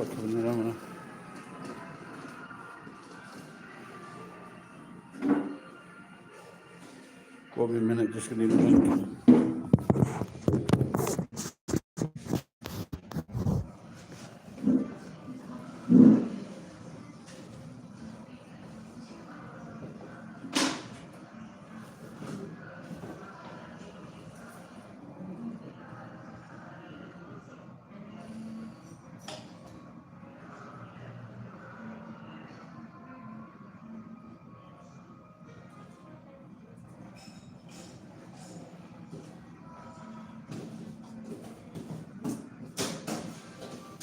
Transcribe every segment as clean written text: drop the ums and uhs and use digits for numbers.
got coming around. Won't be a minute, just gonna need a drink.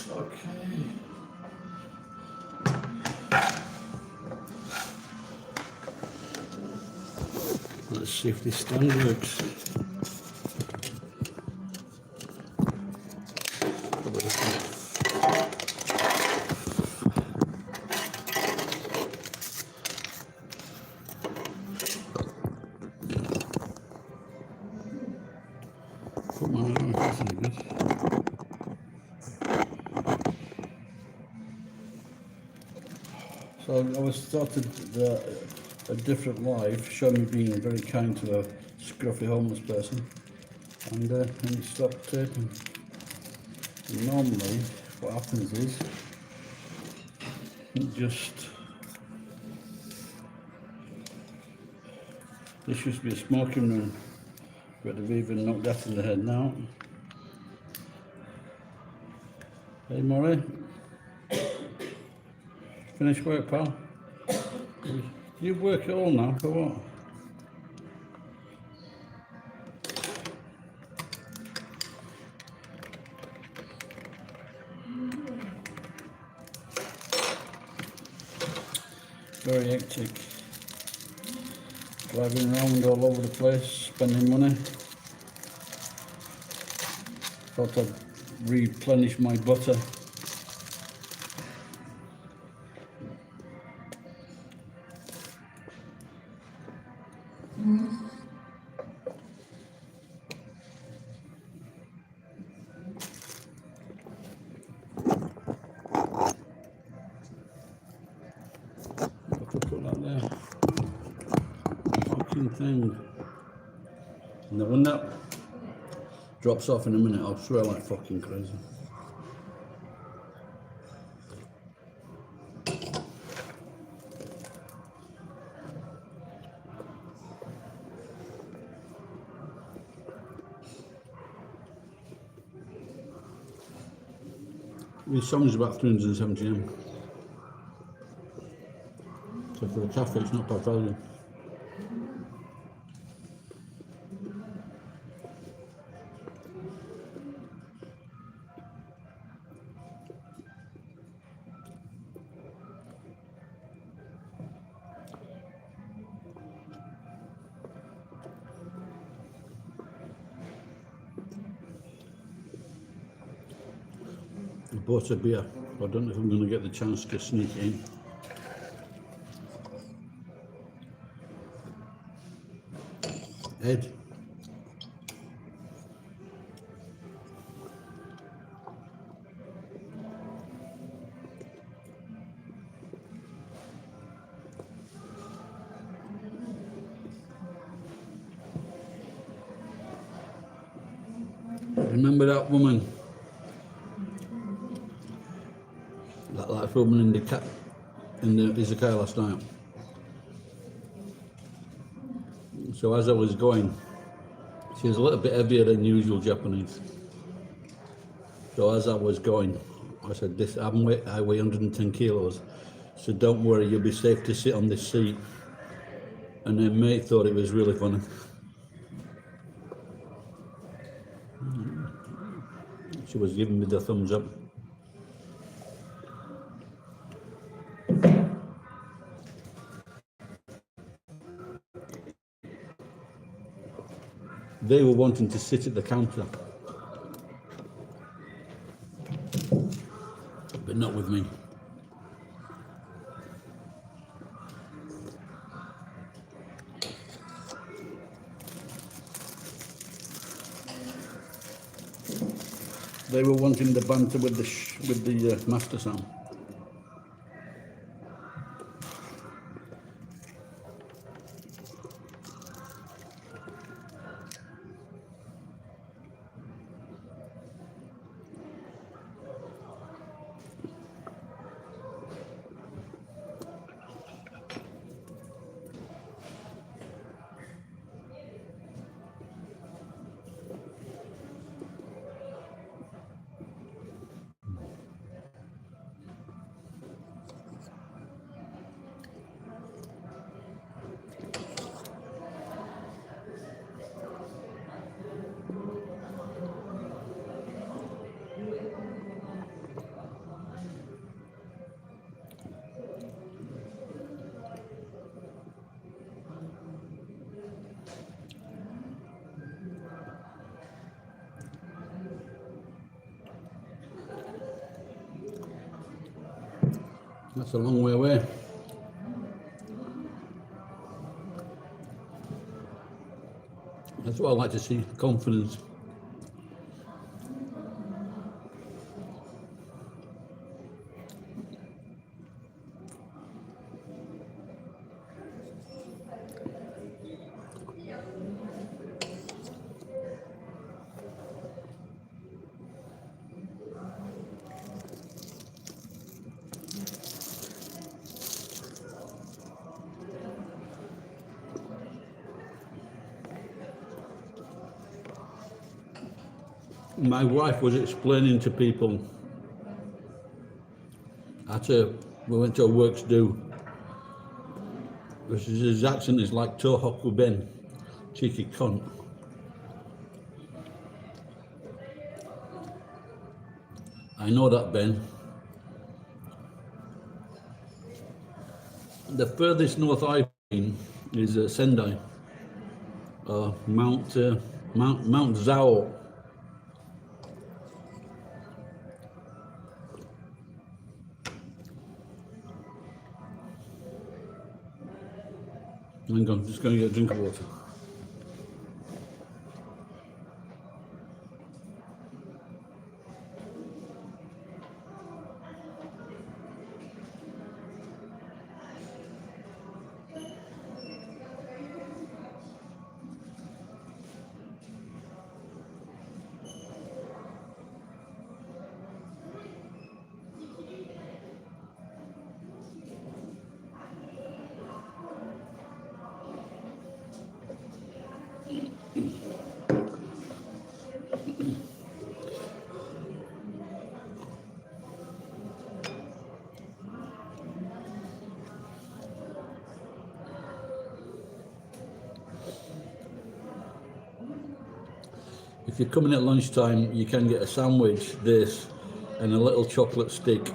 Okay. Let's see if this stand works. Put my arm in this. So I was started a different life, showing me being very kind to a scruffy homeless person, and then he stopped taping. And normally, what happens is, this used to be a smoking room, but they've even knocked that in the head now. Hey Murray, finished work, pal? You work at all now, for what? Very hectic. Driving around all over the place, spending money. Thought I'd replenish my butter. Put that there. Fucking thing. And then when that drops off in a minute, I'll swear like fucking crazy. This song's about 370 m. So for the cafe, it's not bad value. I bought a beer. I don't know if I'm going to get the chance to sneak it in. Ed. Remember that woman? That woman in the izakaya last night. So as I was going, she was a little bit heavier than usual Japanese. So as I was going, I said, I weigh 110 kilos, so don't worry, you'll be safe to sit on this seat. And then mate thought it was really funny. She was giving me the thumbs up. They were wanting to sit at the counter, but not with me. They were wanting the banter with the Master Sam. That's a long way away. That's what I like to see, confidence. My wife was explaining to people we went to a works do. His accent is like Tohoku Ben, cheeky cunt. I know that, Ben. The furthest north I've been is Sendai, Mount Zao. Hang on, just going to get a drink of water. If you're coming at lunchtime, you can get a sandwich, this, and a little chocolate stick.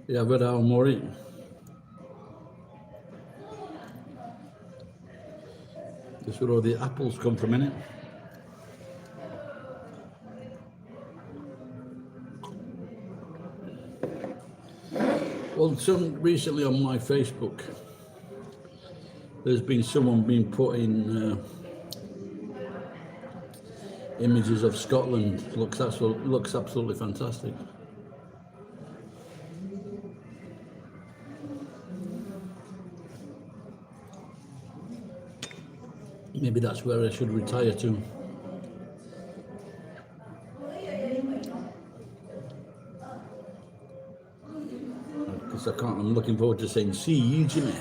Yeah, I've got our Mori. This is where all the apples come from, innit? Well, recently on my Facebook, there's been someone being putting images of Scotland. Looks absolutely fantastic. Maybe that's where I should retire to. Because I'm looking forward to saying, see you, Jimmy.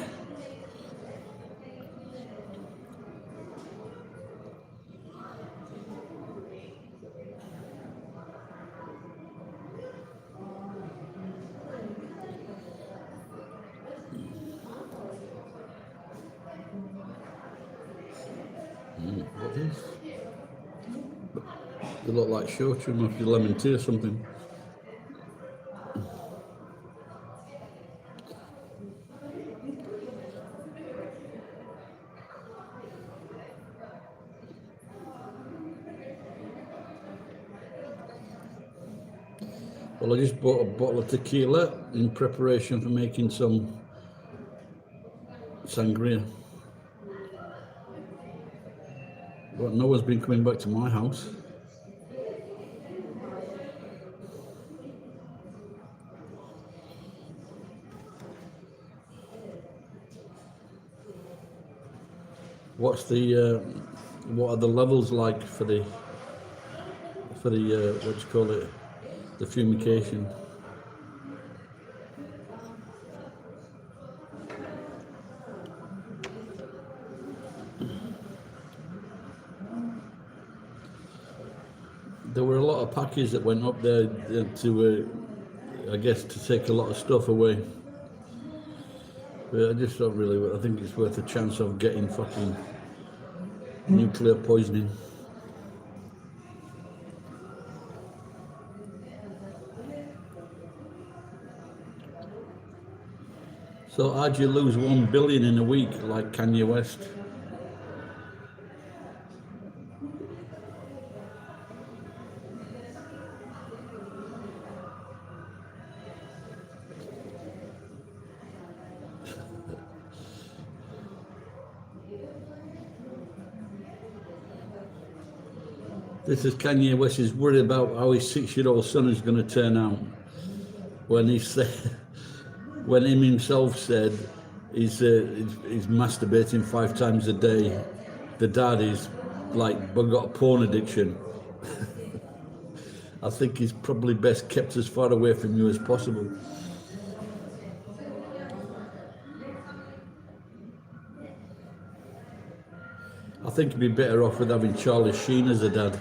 What is? They look like shochu, must be lemon tea or something. Well, I just bought a bottle of tequila in preparation for making some sangria. But no one's been coming back to my house. What are the levels like for the what do you call it, the fumigation? There were a lot of packies that went up there to, I guess, to take a lot of stuff away. But I just don't really. I think it's worth a chance of getting fucking nuclear poisoning. So how'd you lose 1 billion in a week like Kanye West? This is Kanye West is worried about how his 6-year-old son is going to turn out when he said, when him himself said he's masturbating 5 times a day. The dad is like got a porn addiction. I think he's probably best kept as far away from you as possible. I think he'd be better off with having Charlie Sheen as a dad.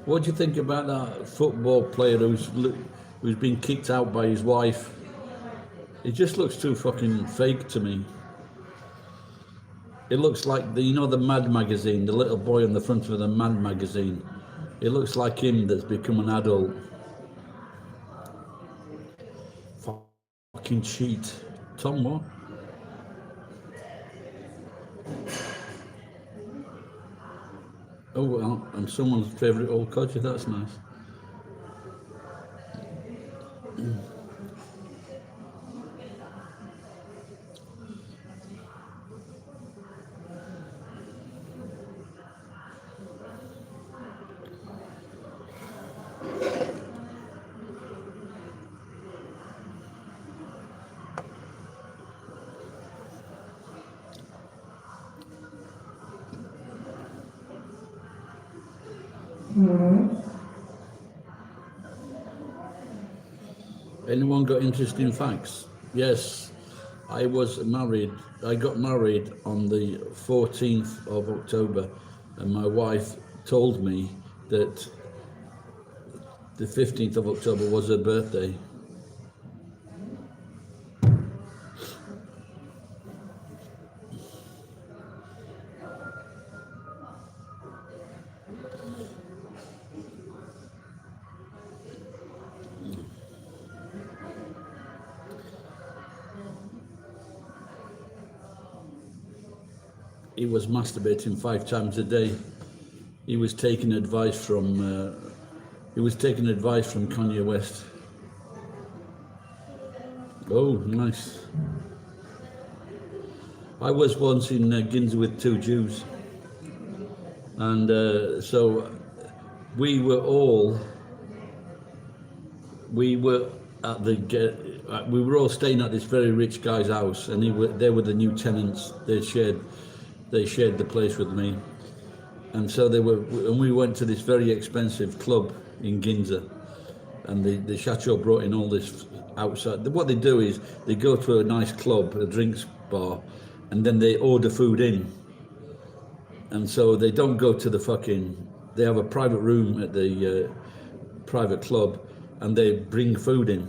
What do you think about that football player who's been kicked out by his wife? It just looks too fucking fake to me. It looks like the Mad magazine, the little boy on the front of the Mad magazine. It looks like him that's become an adult. Fucking cheat. Tom what? Oh well, I'm someone's favourite old codger, that's nice. Anyone got interesting facts? Yes, I was married. I got married on the 14th of October, and my wife told me that the 15th of October was her birthday. He was masturbating 5 times a day. He was taking advice from Kanye West. Oh, nice. I was once in Ginza with 2 Jews, and so we were all staying at this very rich guy's house, and they were the new tenants. They shared the place with me, and so we went to this very expensive club in Ginza, and the chateau brought in all this outside. What they do is they go to a nice club, a drinks bar, and then they order food in, and so they don't go to they have a private room at the private club, and they bring food in.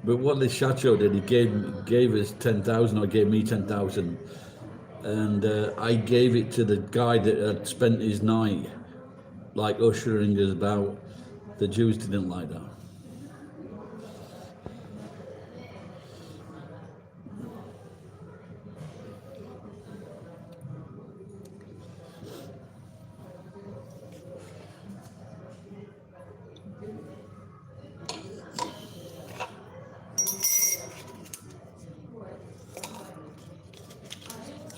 But what the chateau did, he gave us 10,000, or gave me 10,000. And I gave it to the guy that had spent his night like ushering us about, The Jews didn't like that.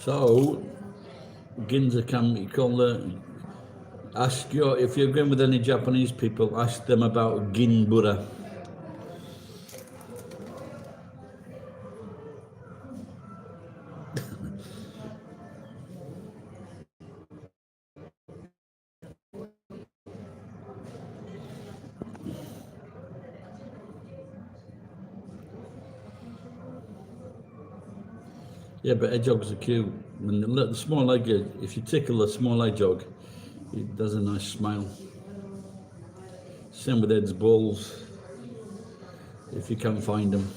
So, Ginza can you call ask your if you're going with any Japanese people, ask them about Ginbura. Yeah, but hedgehogs are cute. And the small leg, if you tickle a small hedgehog, it does a nice smile. Same with Ed's balls, if you can find them.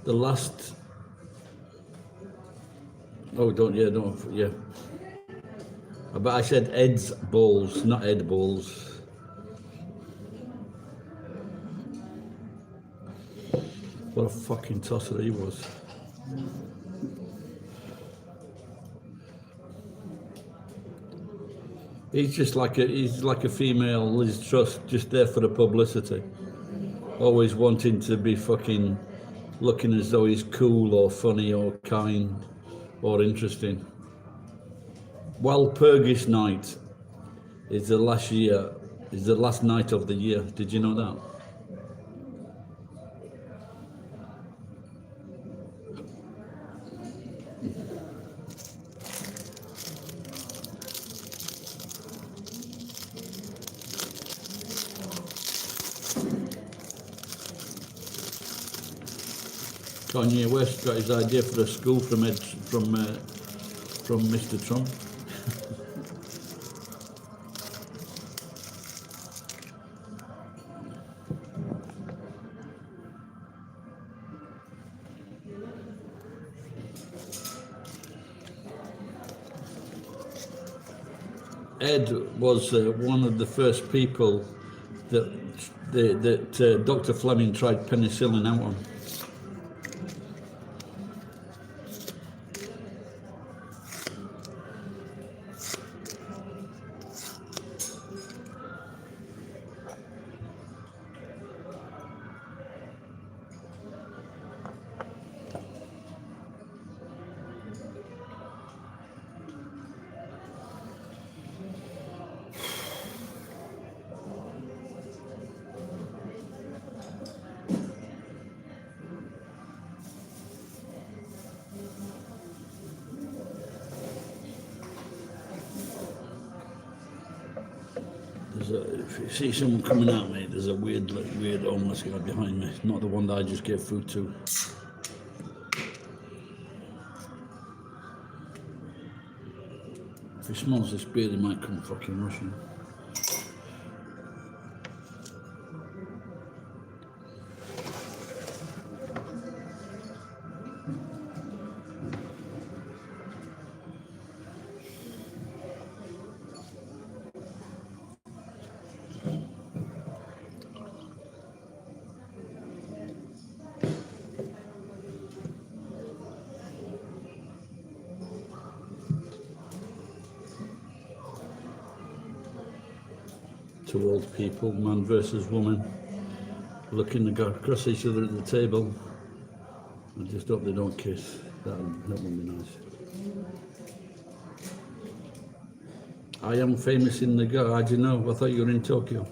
The last, yeah. But I said Ed's balls, not Ed balls. What a fucking tosser he was. He's like a female Liz Truss, just there for the publicity. Always wanting to be fucking looking as though he's cool or funny or kind or interesting. Walpurgis night is the last night of the year. Did you know that? Kanye West got his idea for a school from Mr. Trump. Ed was one of the first people that Dr. Fleming tried penicillin out on. If you see someone coming at me, there's a weird homeless guy behind me. Not the one that I just gave food to. If he smells this beer, he might come fucking rushing. Two old people, man versus woman, looking across each other at the table. I just hope they don't kiss. That would be nice. I am famous in Nagano. How'd you know? I thought you were in Tokyo.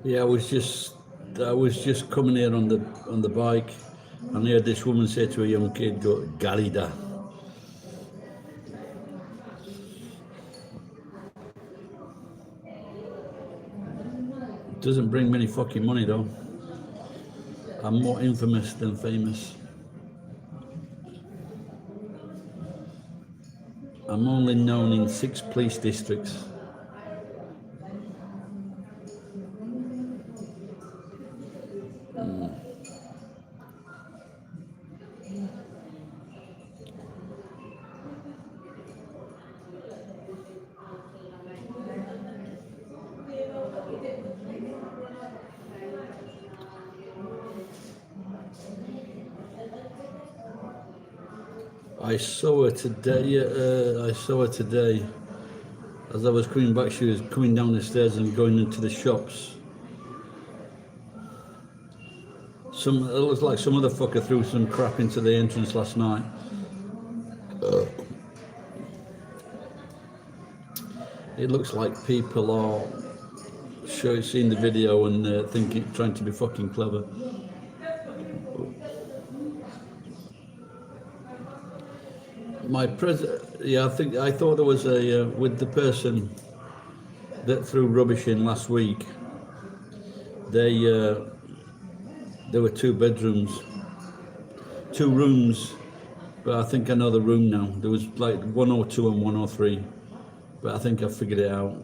Yeah, I was just coming here on the bike, and I heard this woman say to a young kid, "Go Garida." It doesn't bring many fucking money though. I'm more infamous than famous. I'm only known in 6 police districts. I saw her today. I saw her today. As I was coming back, she was coming down the stairs and going into the shops. It looks like some other fucker threw some crap into the entrance last night. It looks like people are seeing the video and trying to be fucking clever. Yeah, I thought there was with the person that threw rubbish in last week. There were 2 bedrooms, 2 rooms, but I think I know the room now. There was like 102 and 103, but I think I figured it out.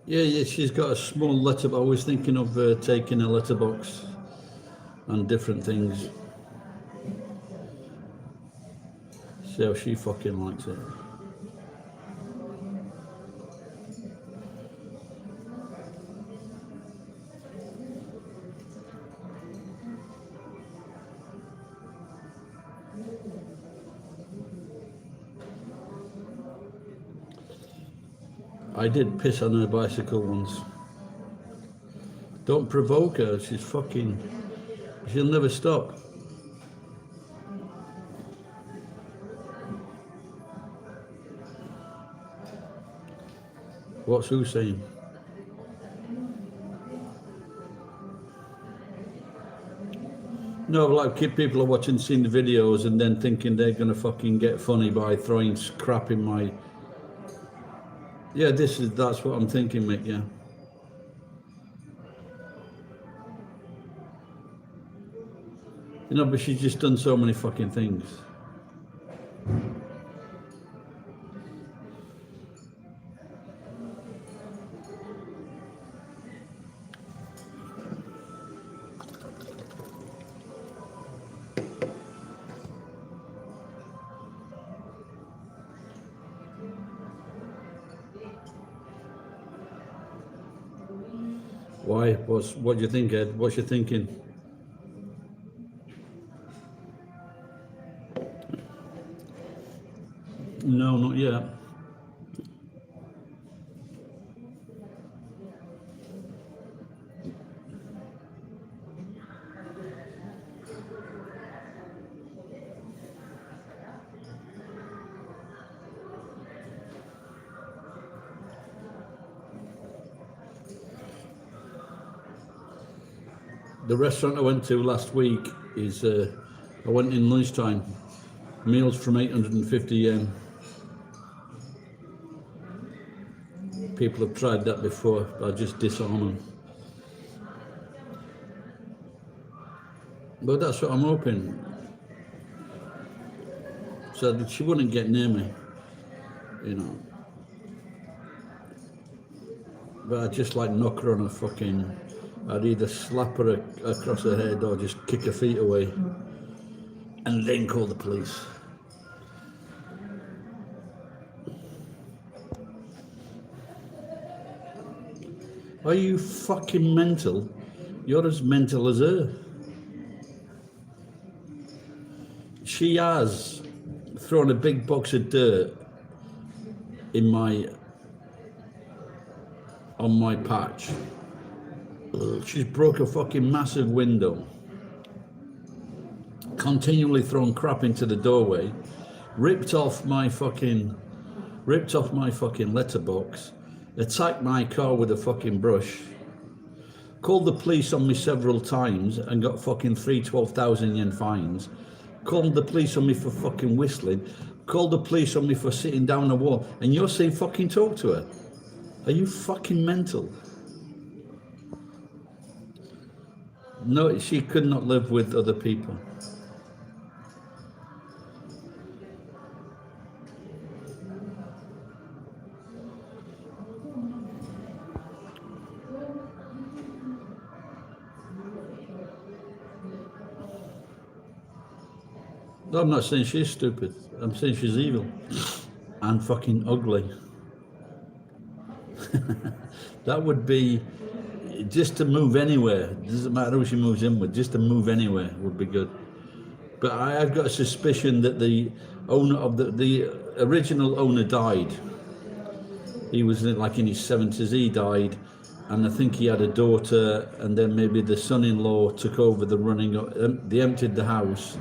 Yeah, she's got a small letterbox. I was thinking of taking a letterbox and different things. See how she fucking likes it. I did piss on her bicycle once. Don't provoke her, she'll never stop. What's who saying? No, like people are watching, seeing the videos and then thinking they're gonna fucking get funny by throwing crap in my... Yeah, that's what I'm thinking, Mick, yeah. You know, but she's just done so many fucking things. Why? What do you think, Ed? What's you thinking? No, not yet. The restaurant I went to last week is, I went in lunchtime, meals from 850 yen. People have tried that before, but I just disarm them. But that's what I'm hoping. So that she wouldn't get near me, you know. But I'd just like knock her on her fucking... I'd either slap her across her head or just kick her feet away and then call the police. Are you fucking mental? You're as mental as her. She has thrown a big box of dirt in on my patch. She's broke a fucking massive window, continually thrown crap into the doorway, ripped off my fucking letterbox, attacked my car with a fucking brush, called the police on me several times and got fucking 12,000 yen fines, called the police on me for fucking whistling, called the police on me for sitting down a wall, and you're saying fucking talk to her? Are you fucking mental? No, she could not live with other people. No, I'm not saying she's stupid. I'm saying she's evil and fucking ugly. That would be just to move anywhere. It doesn't matter who she moves in with. Just to move anywhere would be good. But I've got a suspicion that the owner of the original owner died. He was like in his 70s. He died, and I think he had a daughter, and then maybe the son-in-law took over the running. They emptied the house.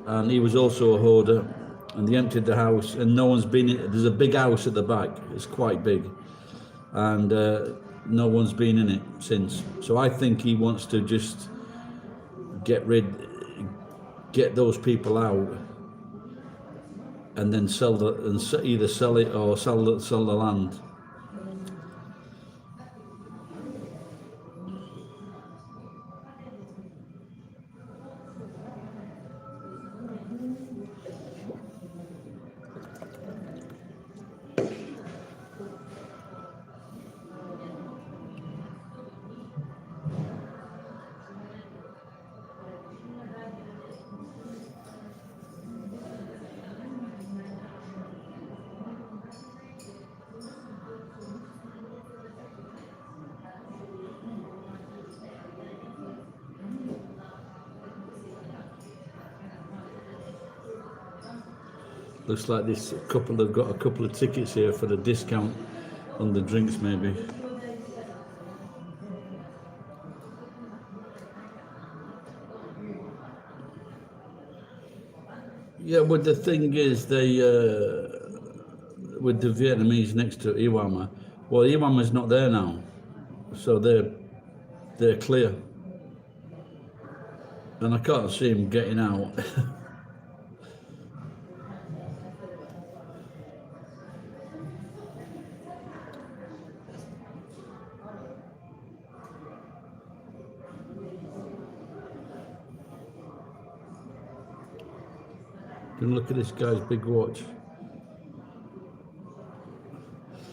And he was also a hoarder, and they emptied the house, and no one's been in. There's a big house at the back, it's quite big, and no one's been in it since. So I think he wants to just get those people out, and then either sell it or sell the land. Looks like this couple have got a couple of tickets here for the discount on the drinks, maybe. Yeah, but the thing is, they with the Vietnamese next to Iwama, well, Iwama's not there now, so they're clear, and I can't see him getting out. And look at this guy's big watch.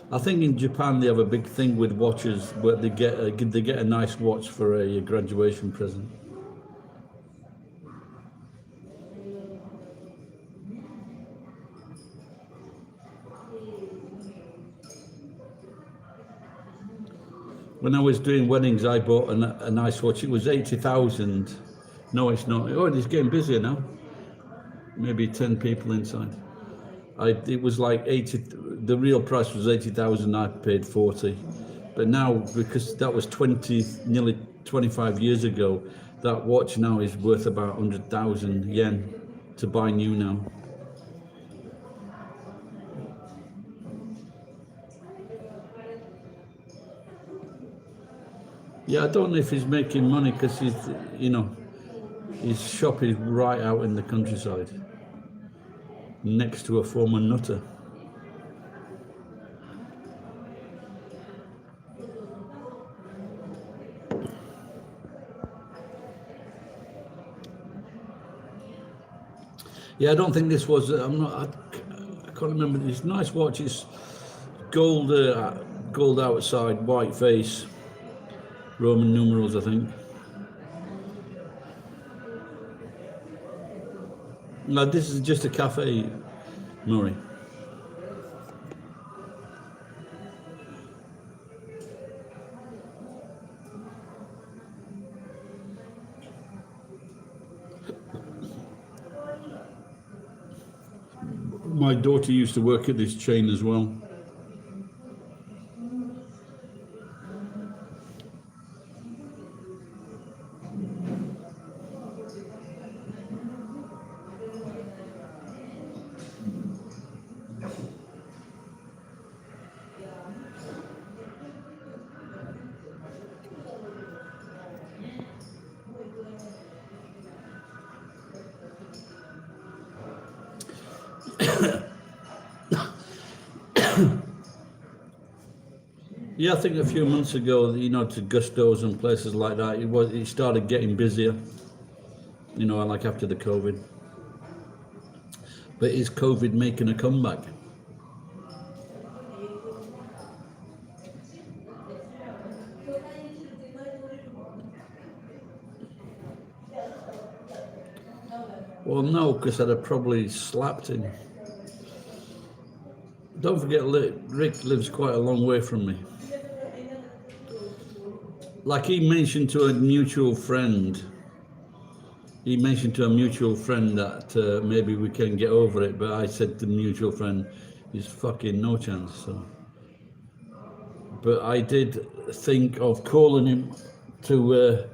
I think in Japan they have a big thing with watches where they get a nice watch for a graduation present. When I was doing weddings, I bought a nice watch. It was 80,000. No, it's not. Oh, it's getting busier now. Maybe 10 people inside. It was like 80. The real price was 80,000. I paid 40. But now, because that was nearly 25 years ago, that watch now is worth about 100,000 yen to buy new now. Yeah, I don't know if he's making money because his shop is right out in the countryside, next to a former nutter. Yeah, I don't think this was. I can't remember. This nice watch. It's gold outside, white face, Roman numerals, I think. No, this is just a cafe, Murray. My daughter used to work at this chain as well. Yeah, I think a few months ago, to Gusto's and places like that, it started getting busier. Like after the COVID. But is COVID making a comeback? Well, no, because I'd have probably slapped him. Don't forget, Rick lives quite a long way from me. Like he mentioned to a mutual friend. He mentioned to a mutual friend that maybe we can get over it, but I said to the mutual friend, "There's fucking no chance." So, but I did think of calling him to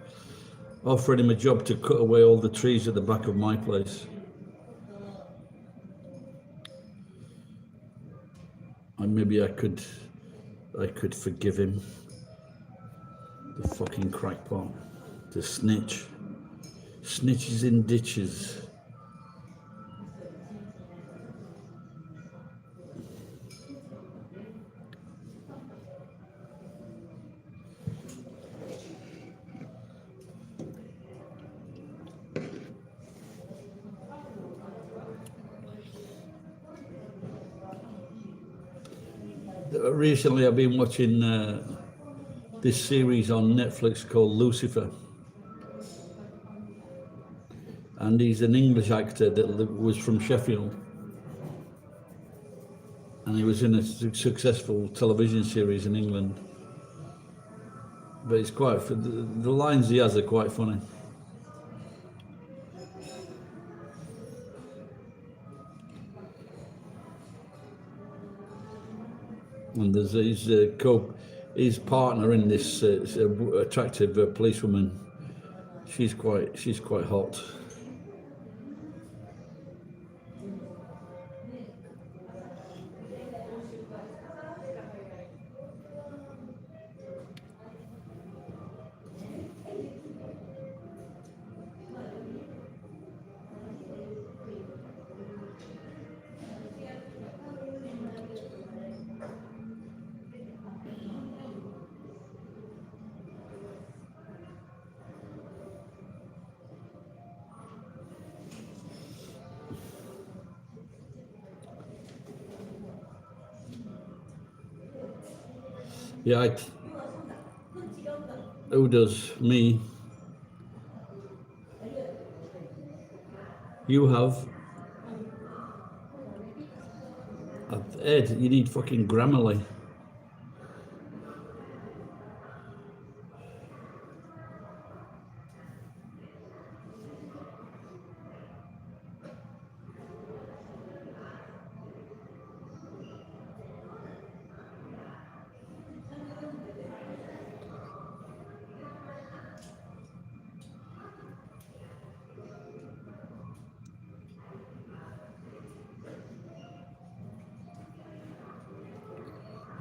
offering him a job to cut away all the trees at the back of my place. And maybe I could forgive him. The fucking crackpot, the snitch, snitches in ditches. Recently, I've been watching this series on Netflix called Lucifer, and he's an English actor that was from Sheffield, and he was in a successful television series in England. But it's quite the lines he has are quite funny. And there's his partner in this attractive policewoman. She's quite hot. Yeah, who does? Me. You have. Ed, you need fucking Grammarly.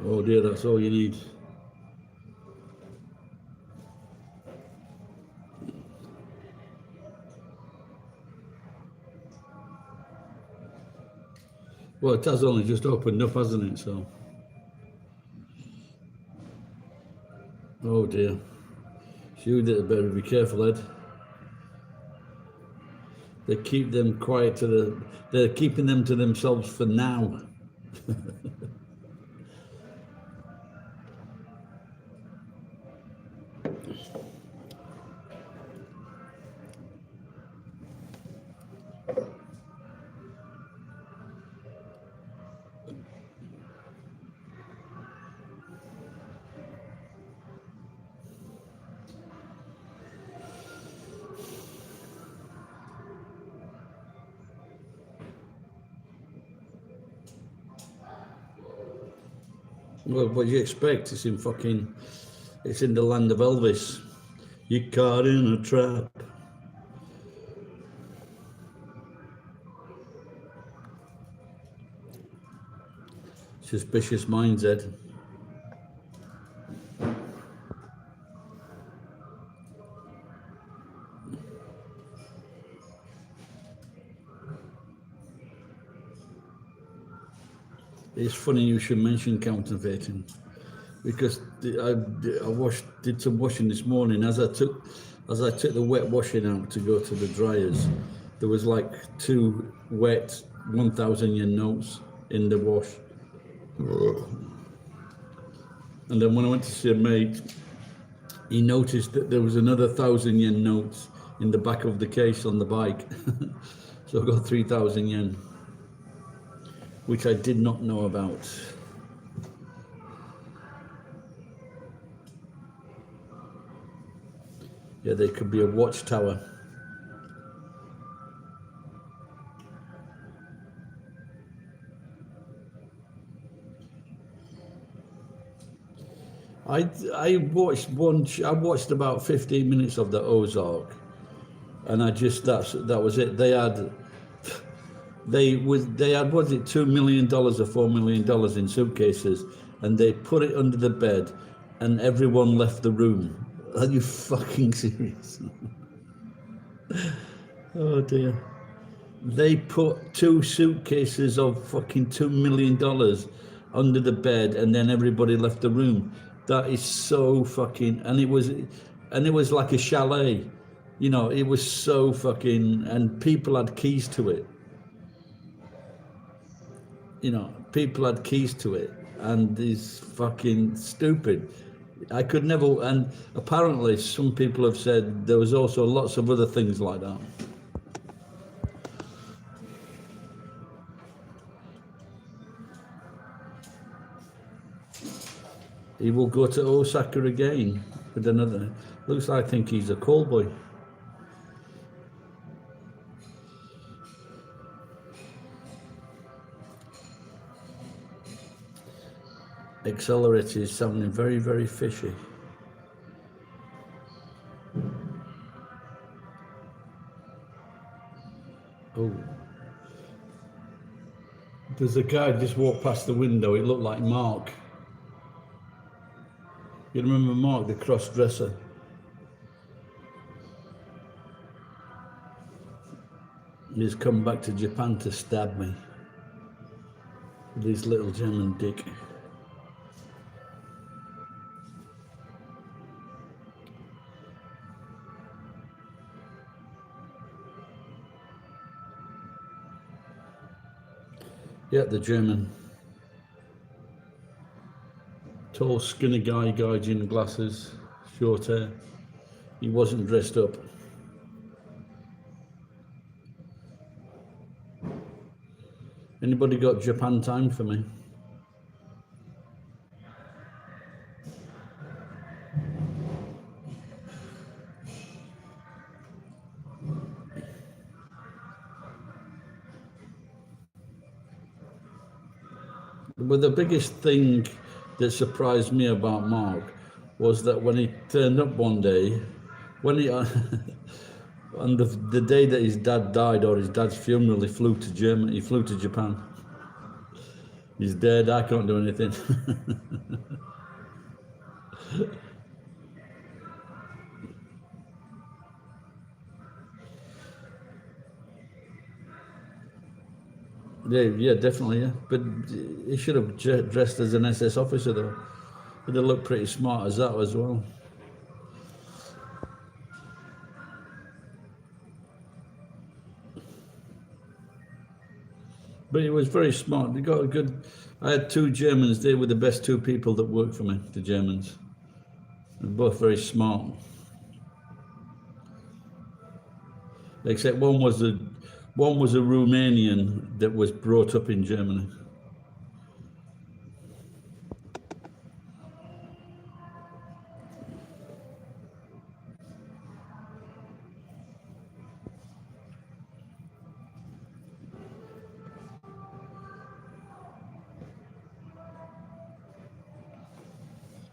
Oh dear, that's all you need. Well, it has only just opened up, hasn't it? So. Oh dear. You better be careful, Ed. They keep them quiet they're keeping them to themselves for now. Well, what do you expect? It's in the land of Elvis. You're caught in a trap. Suspicious minds, Ed. It's funny you should mention counterfeiting, because did some washing this morning. As I took the wet washing out to go to the dryers, there was like 2 wet 1,000 yen notes in the wash. And then when I went to see a mate, he noticed that there was another 1,000 yen notes in the back of the case on the bike. So I got 3,000 yen, which I did not know about. Yeah, they could be a watchtower. I watched about 15 minutes of the Ozark, and that was it. They had was it $2 million or $4 million in suitcases, and they put it under the bed, and everyone left the room. Are you fucking serious? Oh dear. They put 2 suitcases of fucking $2 million under the bed, and then everybody left the room. That is so fucking, and it was like a chalet, it was so fucking, and people had keys to it. People had keys to it, and it's fucking stupid. I could never, and apparently some people have said there was also lots of other things like that. He will go to Osaka again with another. Looks like I think he's a call boy. Accelerator is sounding very, very fishy. Oh. There's a guy just walked past the window. It looked like Mark. You remember Mark, the cross-dresser? He's come back to Japan to stab me with his little German dick. Yeah, the German. Tall, skinny guy, in glasses, short hair. He wasn't dressed up. Anybody got Japan time for me? But the biggest thing that surprised me about Mark was that when he turned up one day, when he on the day that his dad died, or his dad's funeral, he flew to Germany. He flew to Japan. He's dead. I can't do anything. Yeah, definitely. Yeah, but he should have dressed as an SS officer, though. He'd have looked pretty smart as that as well. But he was very smart. He got a good. I had 2 Germans. They were the best 2 people that worked for me. The Germans. They're both very smart. Except one was a Romanian that was brought up in Germany.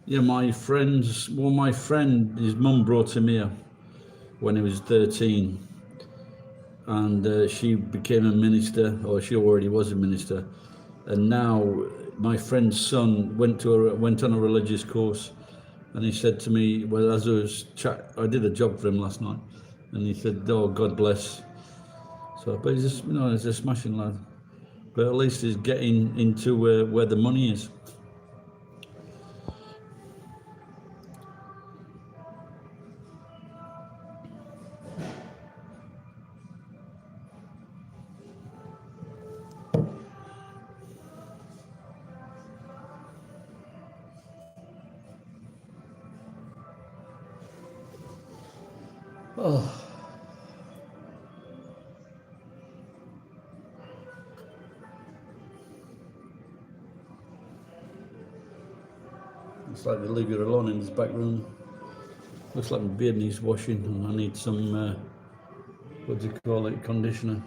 Yeah, my friends. Well, my friend, his mum brought him here when he was 13, and she became a minister, or she already was a minister, and now my friend's son went on a religious course, and he said to me, well, as I did a job for him last night, and he said, "Oh, God bless." So, but he's just, he's a smashing lad. But at least he's getting into where the money is. Oh. It's like they leave you alone in this back room. Looks like my beard needs washing, and I need some, what do you call it, conditioner.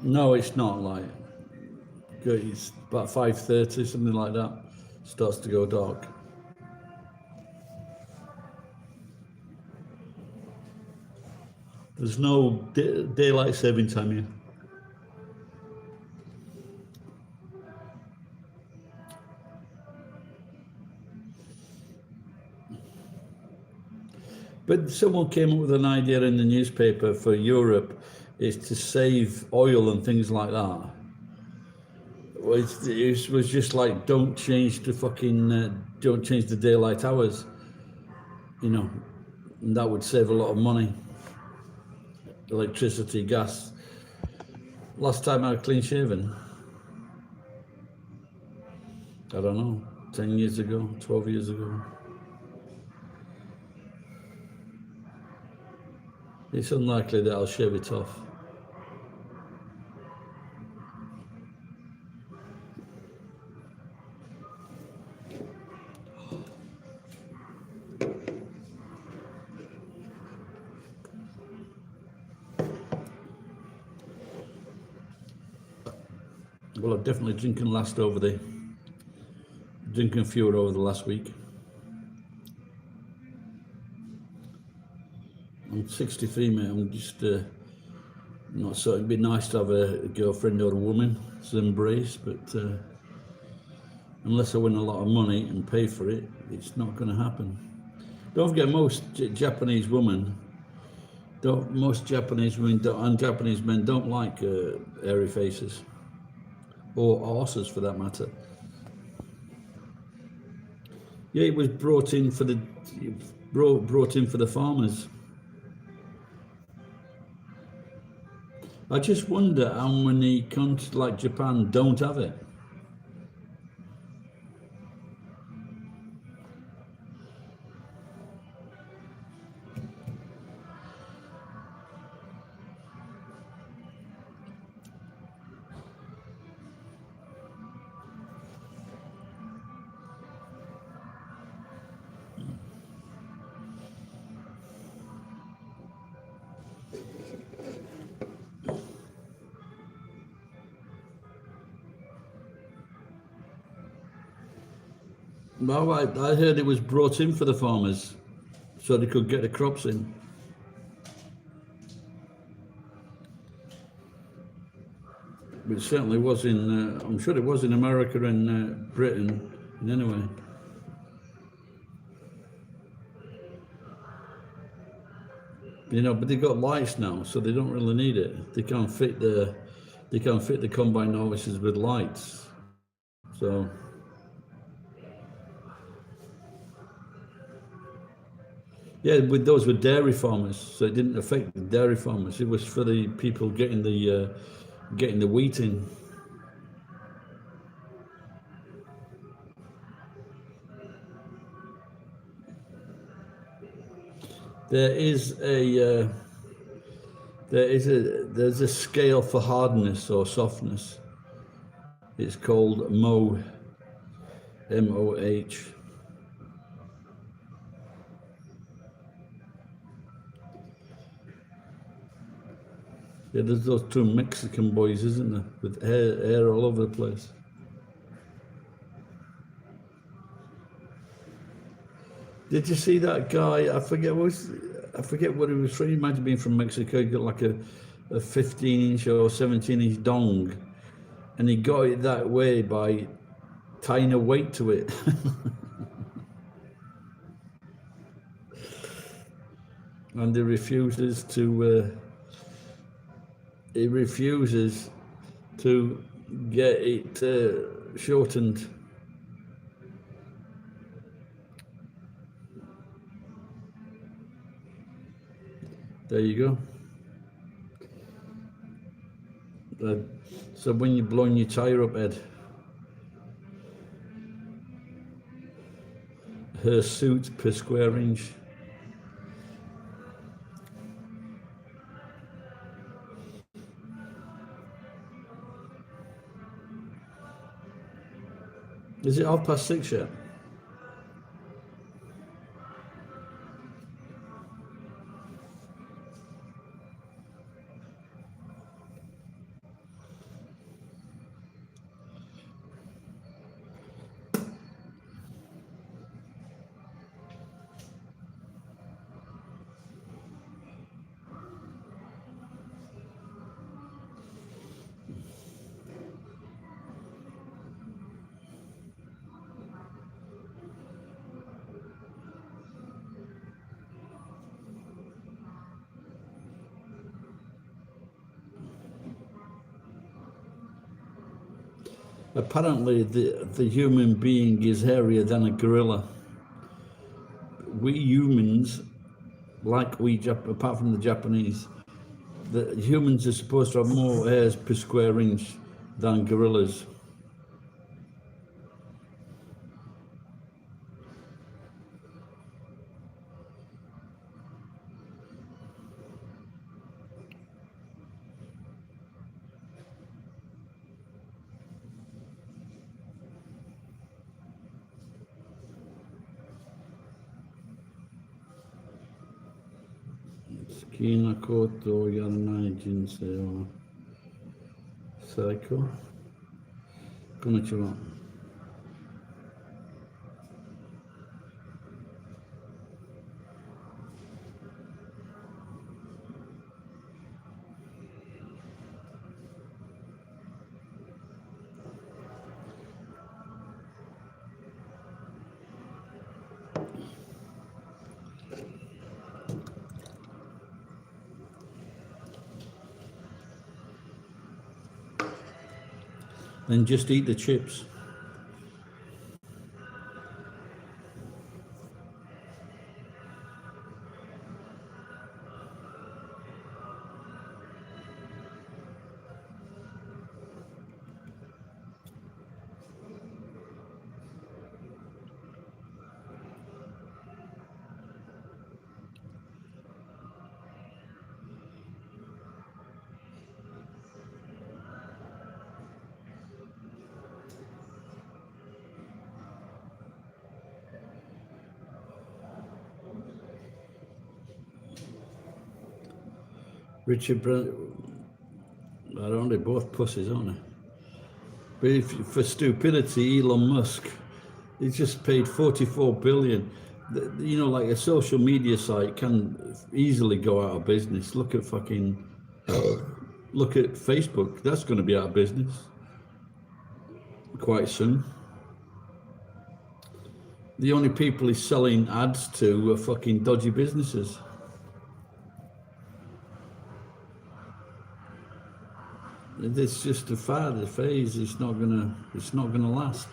No, it's not like, it's about 5:30, something like that. It starts to go dark. There's no daylight saving time here. But someone came up with an idea in the newspaper for Europe is to save oil and things like that. It was just like, don't change the daylight hours, and that would save a lot of money. Electricity, gas. Last time I was clean shaven, I don't know, 10 years ago, 12 years ago. It's unlikely that I'll shave it off. Well, I've definitely drinking fewer over the last week. I'm 63, mate. I'm just not so. It'd be nice to have a girlfriend or a woman to embrace, but unless I win a lot of money and pay for it, it's not going to happen. Don't forget, most Japanese women and Japanese men don't like airy faces, or horses for that matter. Yeah, it was brought in for the farmers. I just wonder how many countries like Japan don't have it. Well, I heard it was brought in for the farmers so they could get the crops in. But it certainly was I'm sure it was in America and Britain, and anyway. But they've got lights now, so they don't really need it. They can't fit the combine harvesters with lights. So yeah, with those were dairy farmers, so it didn't affect the dairy farmers. It was for the people getting the wheat in. There's a scale for hardness or softness. It's called MOH. Yeah, there's those two Mexican boys, isn't there? With hair all over the place. Did you see that guy? I forget what he was from. He might have been from Mexico. He got like a 15-inch or 17-inch dong, and he got it that way by tying a weight to it. And he refuses to get it shortened. There you go. So when you're blowing your tire up, Ed, her suit per square inch. Is it 6:30 yet? Apparently, the human being is hairier than a gorilla. We humans, apart from the Japanese, the humans are supposed to have more hairs per square inch than gorillas. Haki na koto yaranai jinsei wa saiko. Konnichiwa. Then just eat the chips. Richard Branson, aren't they both pussies, aren't they? But for stupidity, Elon Musk, he just paid 44 billion. You know, like a social media site can easily go out of business. Look at Facebook. That's going to be out of business quite soon. The only people he's selling ads to are fucking dodgy businesses. It's just a phase. It's not gonna last.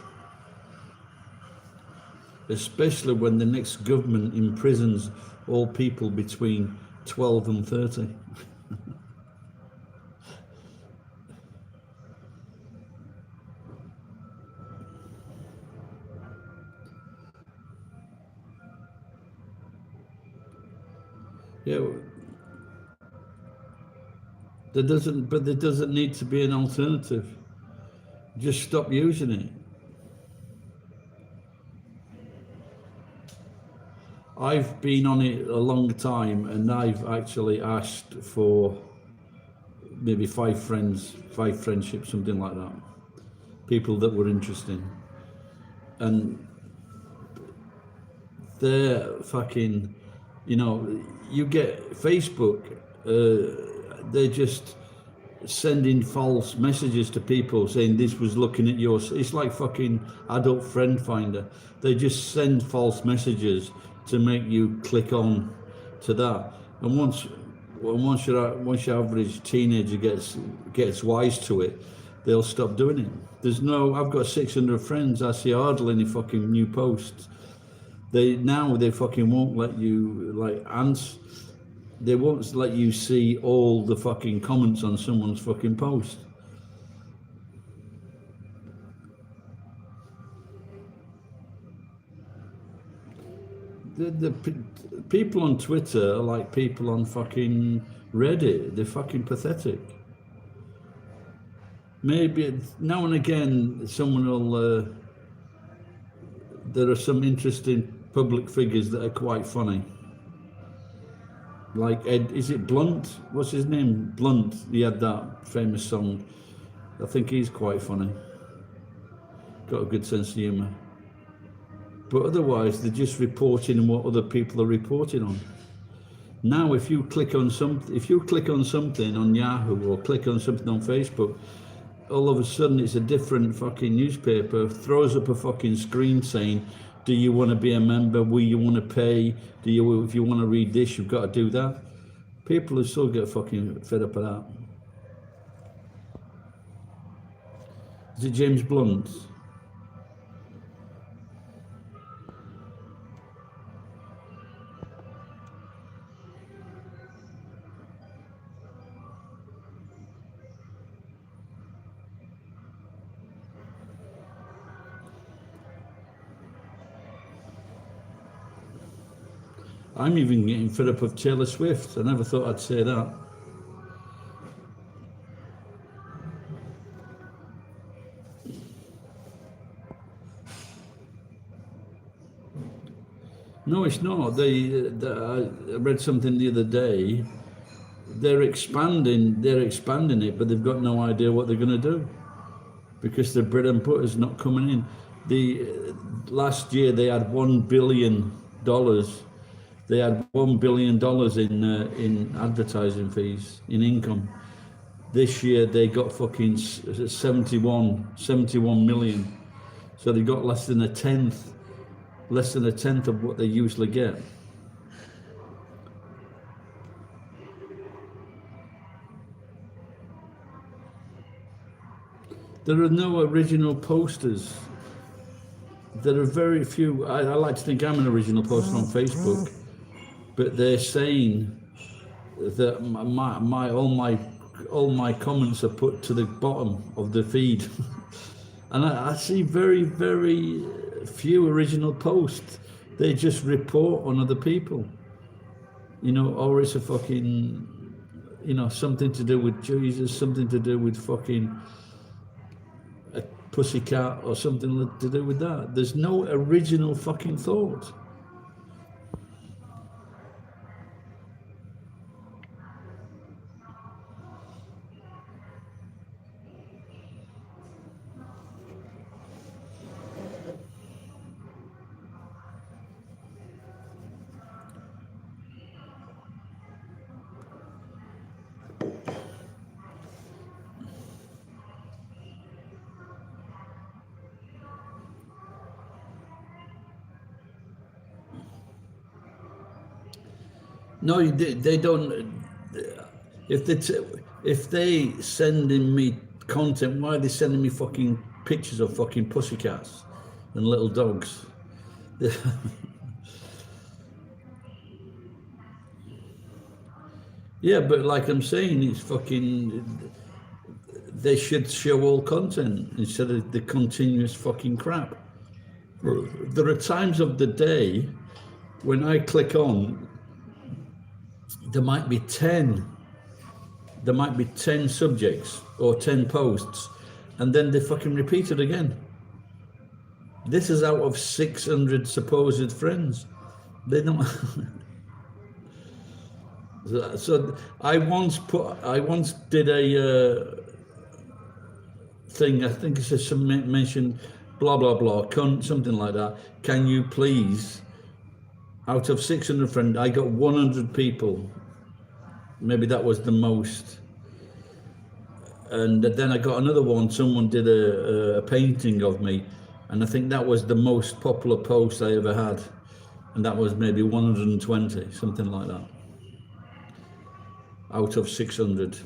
Especially when the next government imprisons all people between 12 and 30. Yeah. There doesn't need to be an alternative. Just stop using it. I've been on it a long time, and I've actually asked for maybe 5 friends, 5 friendships, something like that. People that were interesting. And they're fucking, you know, you get Facebook, they're just sending false messages to people saying this was looking at yours. It's like fucking adult friend finder. They just send false messages to make you click on to that. And once your average teenager gets wise to it, they'll stop doing it. I've got 600 friends. I see hardly any fucking new posts. They fucking won't let you answer. They won't let you see all the fucking comments on someone's fucking post. The people on Twitter are like people on fucking Reddit. They're fucking pathetic. Maybe now and again someone will. There are some interesting public figures that are quite funny. Like is it Blunt? What's his name? Blunt. He had that famous song. I think he's quite funny. Got a good sense of humour. But otherwise, they're just reporting what other people are reporting on. Now, if you click on something on Yahoo or click on something on Facebook, all of a sudden it's a different fucking newspaper, throws up a fucking screen saying, do you want to be a member? Will you want to pay? If you want to read this, you've got to do that. People will still get fucking fed up of that. Is it James Blunt? I'm even getting fed up of Taylor Swift. I never thought I'd say that. No, it's not. I read something the other day. They're expanding it, but they've got no idea what they're going to do because the bread and butter is not coming in. Last year they had $1 billion. They had $1 billion in advertising fees, in income. This year they got fucking 71 million. So they got less than a tenth of what they usually get. There are no original posters. There are very few. I like to think I'm an original poster on Facebook. But they're saying that all my comments are put to the bottom of the feed, and I see very, very few original posts. They just report on other people, or it's a fucking, something to do with Jesus, something to do with fucking a pussycat, or something to do with that. There's no original fucking thought. No, they don't. If they sending me content, why are they sending me fucking pictures of fucking pussycats and little dogs? Yeah, but like I'm saying, it's fucking. They should show all content instead of the continuous fucking crap. There are times of the day when I click on. There might be 10 subjects or 10 posts, and then they fucking repeat it again. This is out of 600 supposed friends. They don't. So I once did a thing. I think it says mention blah blah blah, something like that. Can you please, out of 600 friends, I got 100 people. Maybe that was the most. And then I got another one. Someone did a painting of me, and I think that was the most popular post I ever had, and that was maybe 120, something like that, out of 600.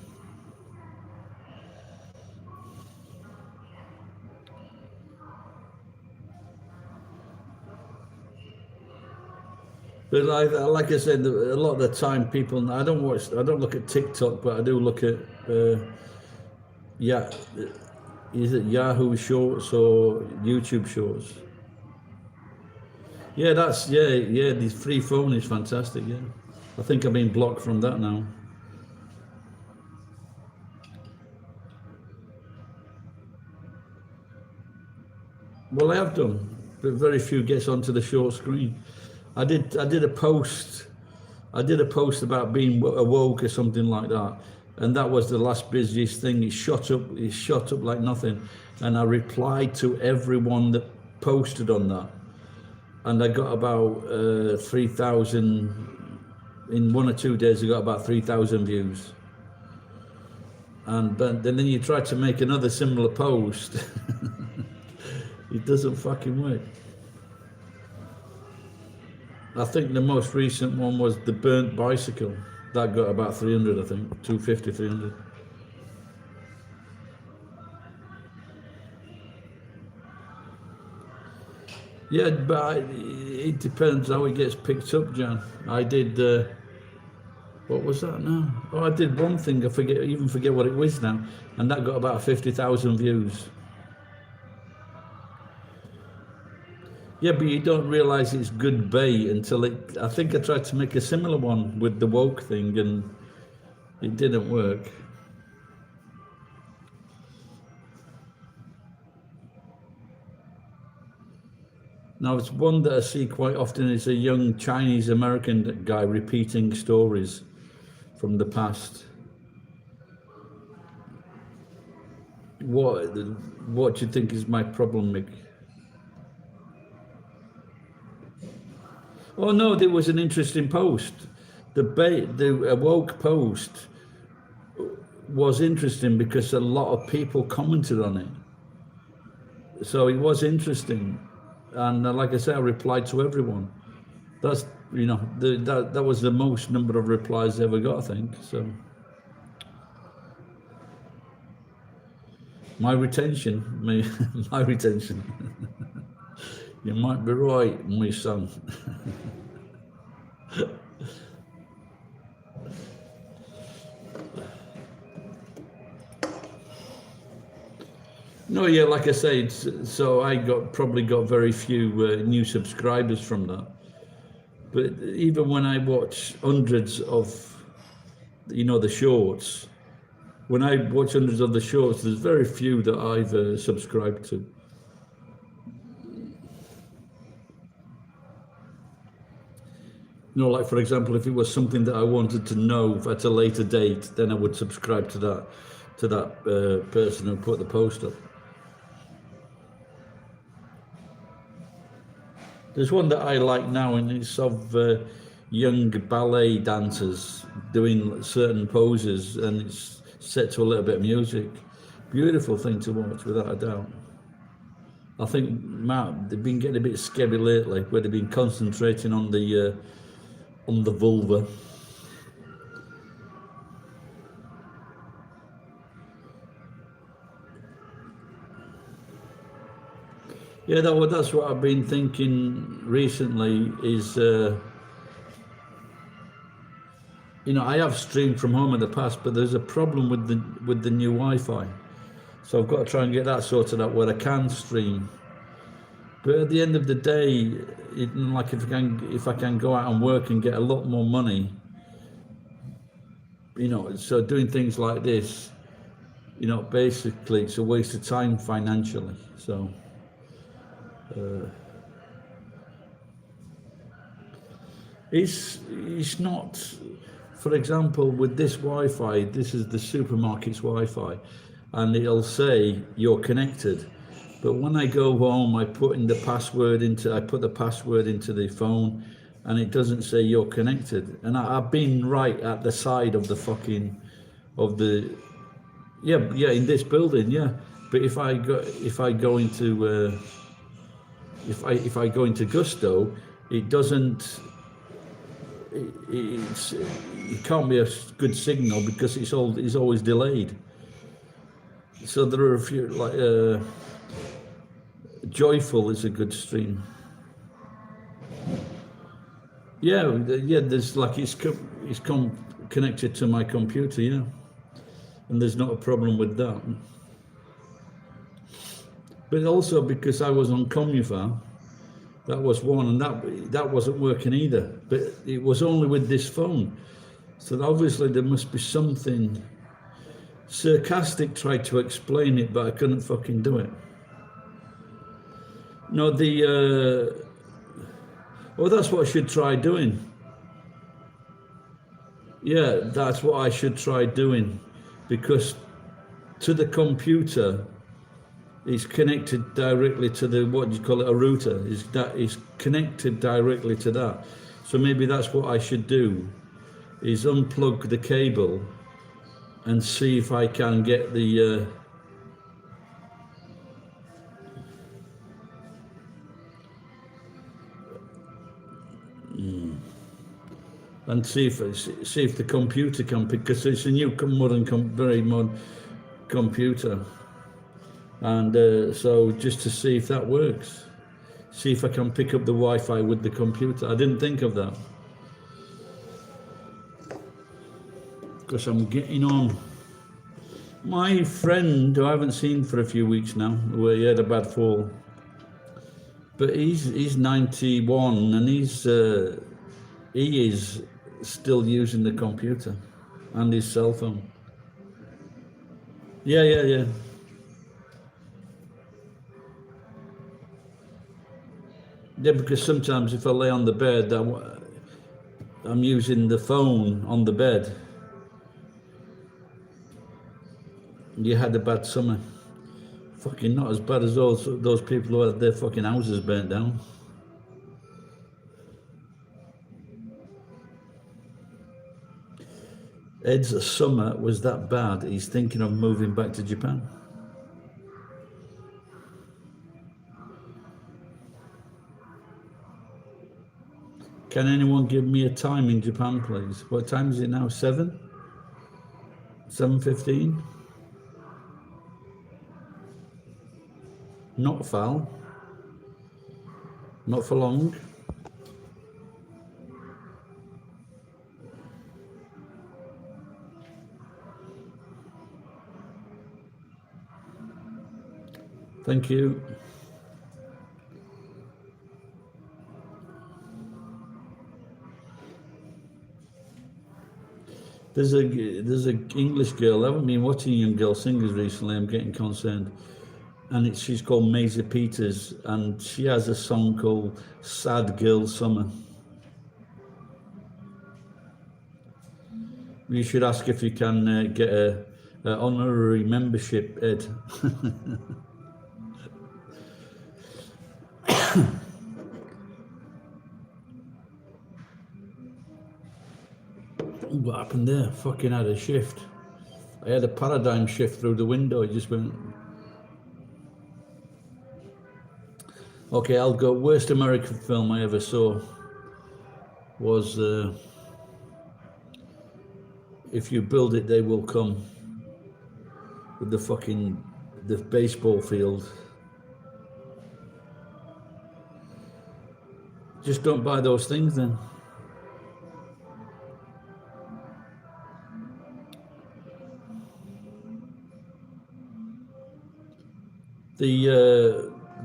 But like I said, a lot of the time, people, I don't look at TikTok, but I do look at, yeah, is it Yahoo Shorts or YouTube Shorts? Yeah, the free phone is fantastic, yeah. I think I've been blocked from that now. Well, I have done, but very few gets onto the short screen. I did a post about being awoke or something like that, and that was the last busiest thing. It shot up like nothing, and I replied to everyone that posted on that, and I got about 3,000 in 1 or 2 days. I got about 3,000 views, but then you try to make another similar post, it doesn't fucking work. I think the most recent one was the burnt bicycle. That got about 300, I think, 250, 300. Yeah, but it depends how it gets picked up, Jan. I did, what was that now? Oh, I did one thing, I even forget what it was now, and that got about 50,000 views. Yeah, but you don't realise it's good bait until it. I think I tried to make a similar one with the woke thing, and it didn't work. Now, it's one that I see quite often is a young Chinese American guy repeating stories from the past. What do you think is my problem, Mick? Oh no, there was an interesting post. The woke post was interesting because a lot of people commented on it. So it was interesting, and like I said, I replied to everyone. That's that was the most number of replies I ever got, I think. So my retention. You might be right, my son. No, yeah, like I said, so I probably got very few new subscribers from that. But even when I watch hundreds of, the shorts, when I watch hundreds of the shorts, there's very few that I've subscribed to. Like for example, if it was something that I wanted to know at a later date, then I would subscribe to that person who put the post up. There's one that I like now, and it's of young ballet dancers doing certain poses, and it's set to a little bit of music. Beautiful thing to watch, without a doubt. I think, Matt, they've been getting a bit scabby lately, where they've been concentrating on the vulva. Yeah, that's what I've been thinking recently is, I have streamed from home in the past, but there's a problem with the new Wi-Fi. So I've got to try and get that sorted out where I can stream. But at the end of the day, like if I can go out and work and get a lot more money, so doing things like this, basically it's a waste of time financially. So it's not. for example, with this Wi-Fi, this is the supermarket's Wi-Fi, and it'll say you're connected. But when I go home, I put the password into the phone, and it doesn't say you're connected. And I've been right at the side of the fucking, of the, yeah, in this building, yeah. But if I go into if I go into Gusto, it doesn't. It can't be a good signal because it's always delayed. So there are a few like Joyful is a good stream. Yeah, yeah. There's like it's connected to my computer, yeah, and there's not a problem with that. But also because I was on Comufar, that was one, and that wasn't working either. But it was only with this phone, so obviously there must be something. Sarcastic tried to explain it, but I couldn't fucking do it. No, that's what I should try doing. Yeah, that's what I should try doing, because to the computer, it's connected directly to the, what do you call it, a router. Is connected directly to that. So maybe that's what I should do, is unplug the cable and see if I can get the and see if the computer can, because it's a new very modern computer, and so just to see if that works, see if I can pick up the Wi-Fi with the computer. I didn't think of that, because I'm getting on. My friend, who I haven't seen for a few weeks now, where he had a bad fall, but he's 91 and he is still using the computer and his cell phone. Yeah. Yeah, because sometimes if I lay on the bed, I'm using the phone on the bed. You had a bad summer. Fucking not as bad as those people who had their fucking houses burnt down. Ed's summer was that bad, he's thinking of moving back to Japan. Can anyone give me a time in Japan, please? What time is it now? 7? 7:15? Not foul. Not for long. Thank you. There's a English girl. I haven't been watching young girl singers recently. I'm getting concerned, and she's called Maisie Peters, and she has a song called "Sad Girl Summer." You should ask if you can get a honorary membership, Ed. What happened there? Fucking had a shift. I had a paradigm shift through the window. It just went. Okay, I'll go. Worst American film I ever saw was If You Build It, They Will Come, with the baseball field. Just don't buy those things then.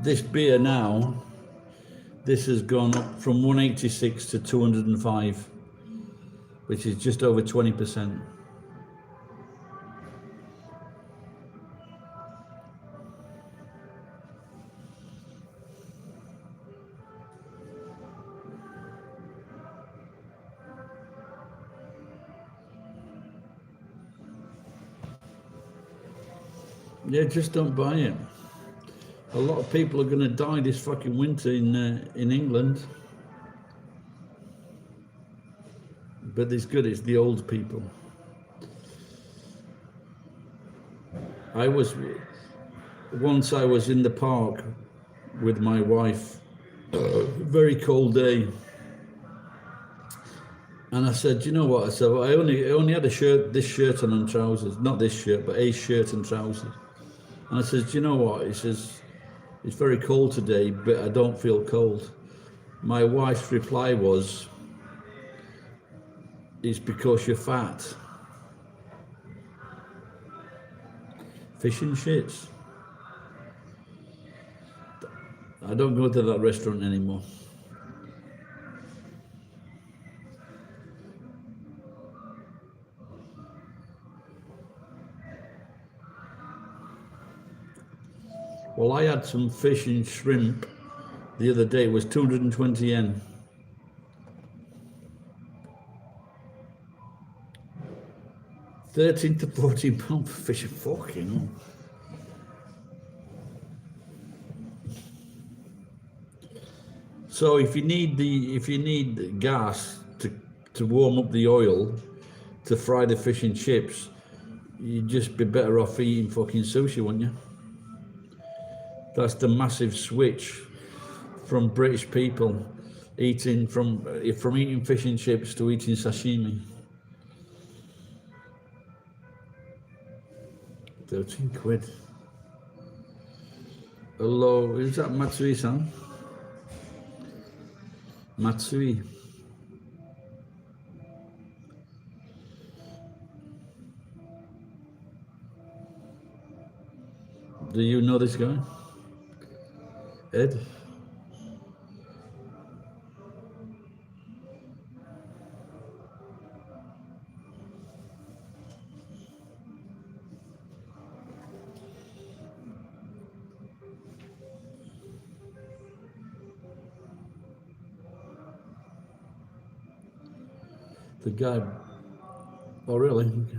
This beer now, this has gone up from 186 to 205, which is just over 20%. Yeah, just don't buy it. A lot of people are going to die this fucking winter in England. But it's good, it's the old people. Once I was in the park with my wife, very cold day. And I said, you know what? I said, well, I only had this shirt on and trousers. Not this shirt, but a shirt and trousers. And I said, you know what? He says, it's very cold today, but I don't feel cold. My wife's reply was, it's because you're fat. Fish and shits. I don't go to that restaurant anymore. Well, I had some fish and shrimp the other day. It was 220 yen. £13 to £14 for fish and fork, you know. So if you need gas to warm up the oil to fry the fish and chips, you'd just be better off eating fucking sushi, wouldn't you? That's the massive switch from British people eating from eating fish and chips to eating sashimi. 13 quid. Hello, is that Matsui-san? Matsui. Do you know this guy? Ed? The guy, oh really? Okay.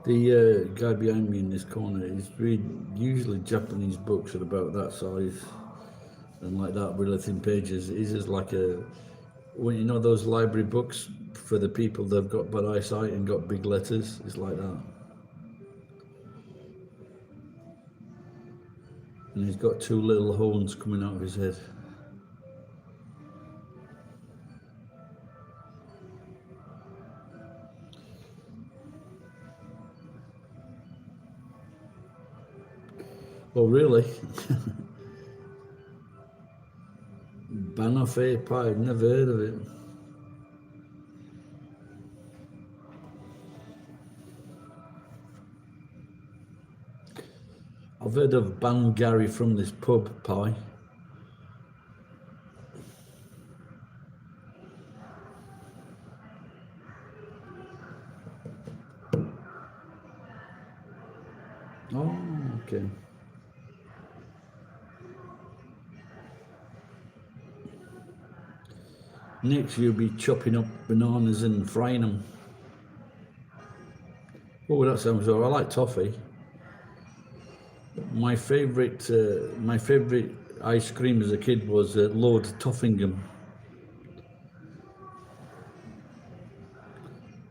The guy behind me in this corner is reading usually Japanese books are about that size and like that, really thin pages. He's just like when you know those library books for the people that've got bad eyesight and got big letters, it's like that. And he's got two little horns coming out of his head. Oh, really? Banoffee pie, never heard of it. I've heard of Ban Gary from this pub pie. Oh, okay. Next, you'll be chopping up bananas and frying them. Oh, that sounds all right. I like toffee. My favourite ice cream as a kid was Lord Toffingham.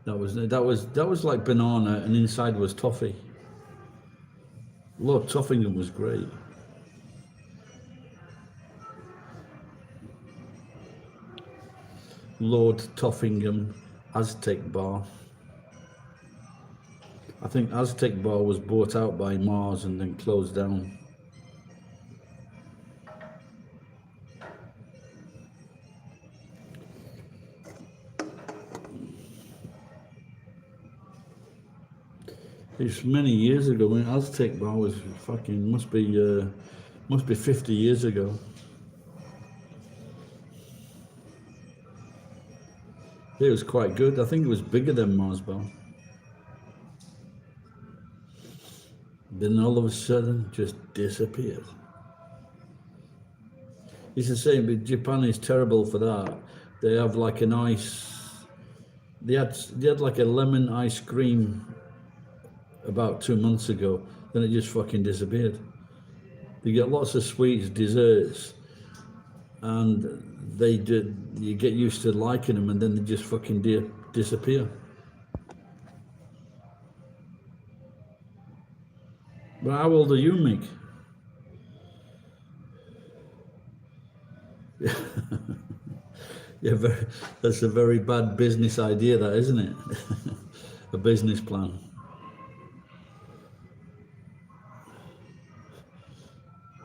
That was like banana, and inside was toffee. Lord Toffingham was great. Lord Toffingham Aztec Bar. I think Aztec Bar was bought out by Mars and then closed down. It's many years ago. When Aztec Bar was fucking must be 50 years ago. It was quite good. I think it was bigger than Mars Bar. Then all of a sudden, just disappeared. It's the same, but Japan is terrible for that. They have like an ice. They had like a lemon ice cream about 2 months ago. Then it just fucking disappeared. You get lots of sweets, desserts, and you get used to liking them, and then they just fucking disappear. But how old are you, Mick? Yeah, that's a very bad business idea, that, isn't it? A business plan.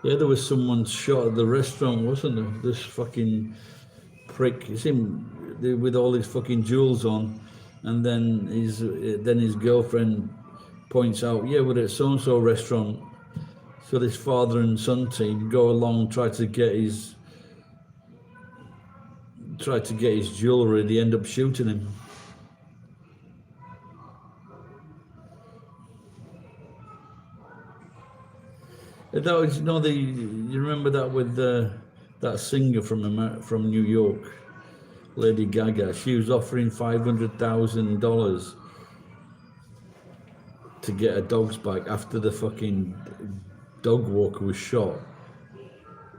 Yeah, there was someone shot at the restaurant, wasn't there? This fucking prick. It's him with all his fucking jewels on, and then his girlfriend points out, yeah, we're at so-and-so restaurant. So this father and son team go along, try to get his jewellery. They end up shooting him. That was, you remember that with that singer from New York, Lady Gaga. She was offering $500,000 to get her dogs back after the fucking dog walker was shot.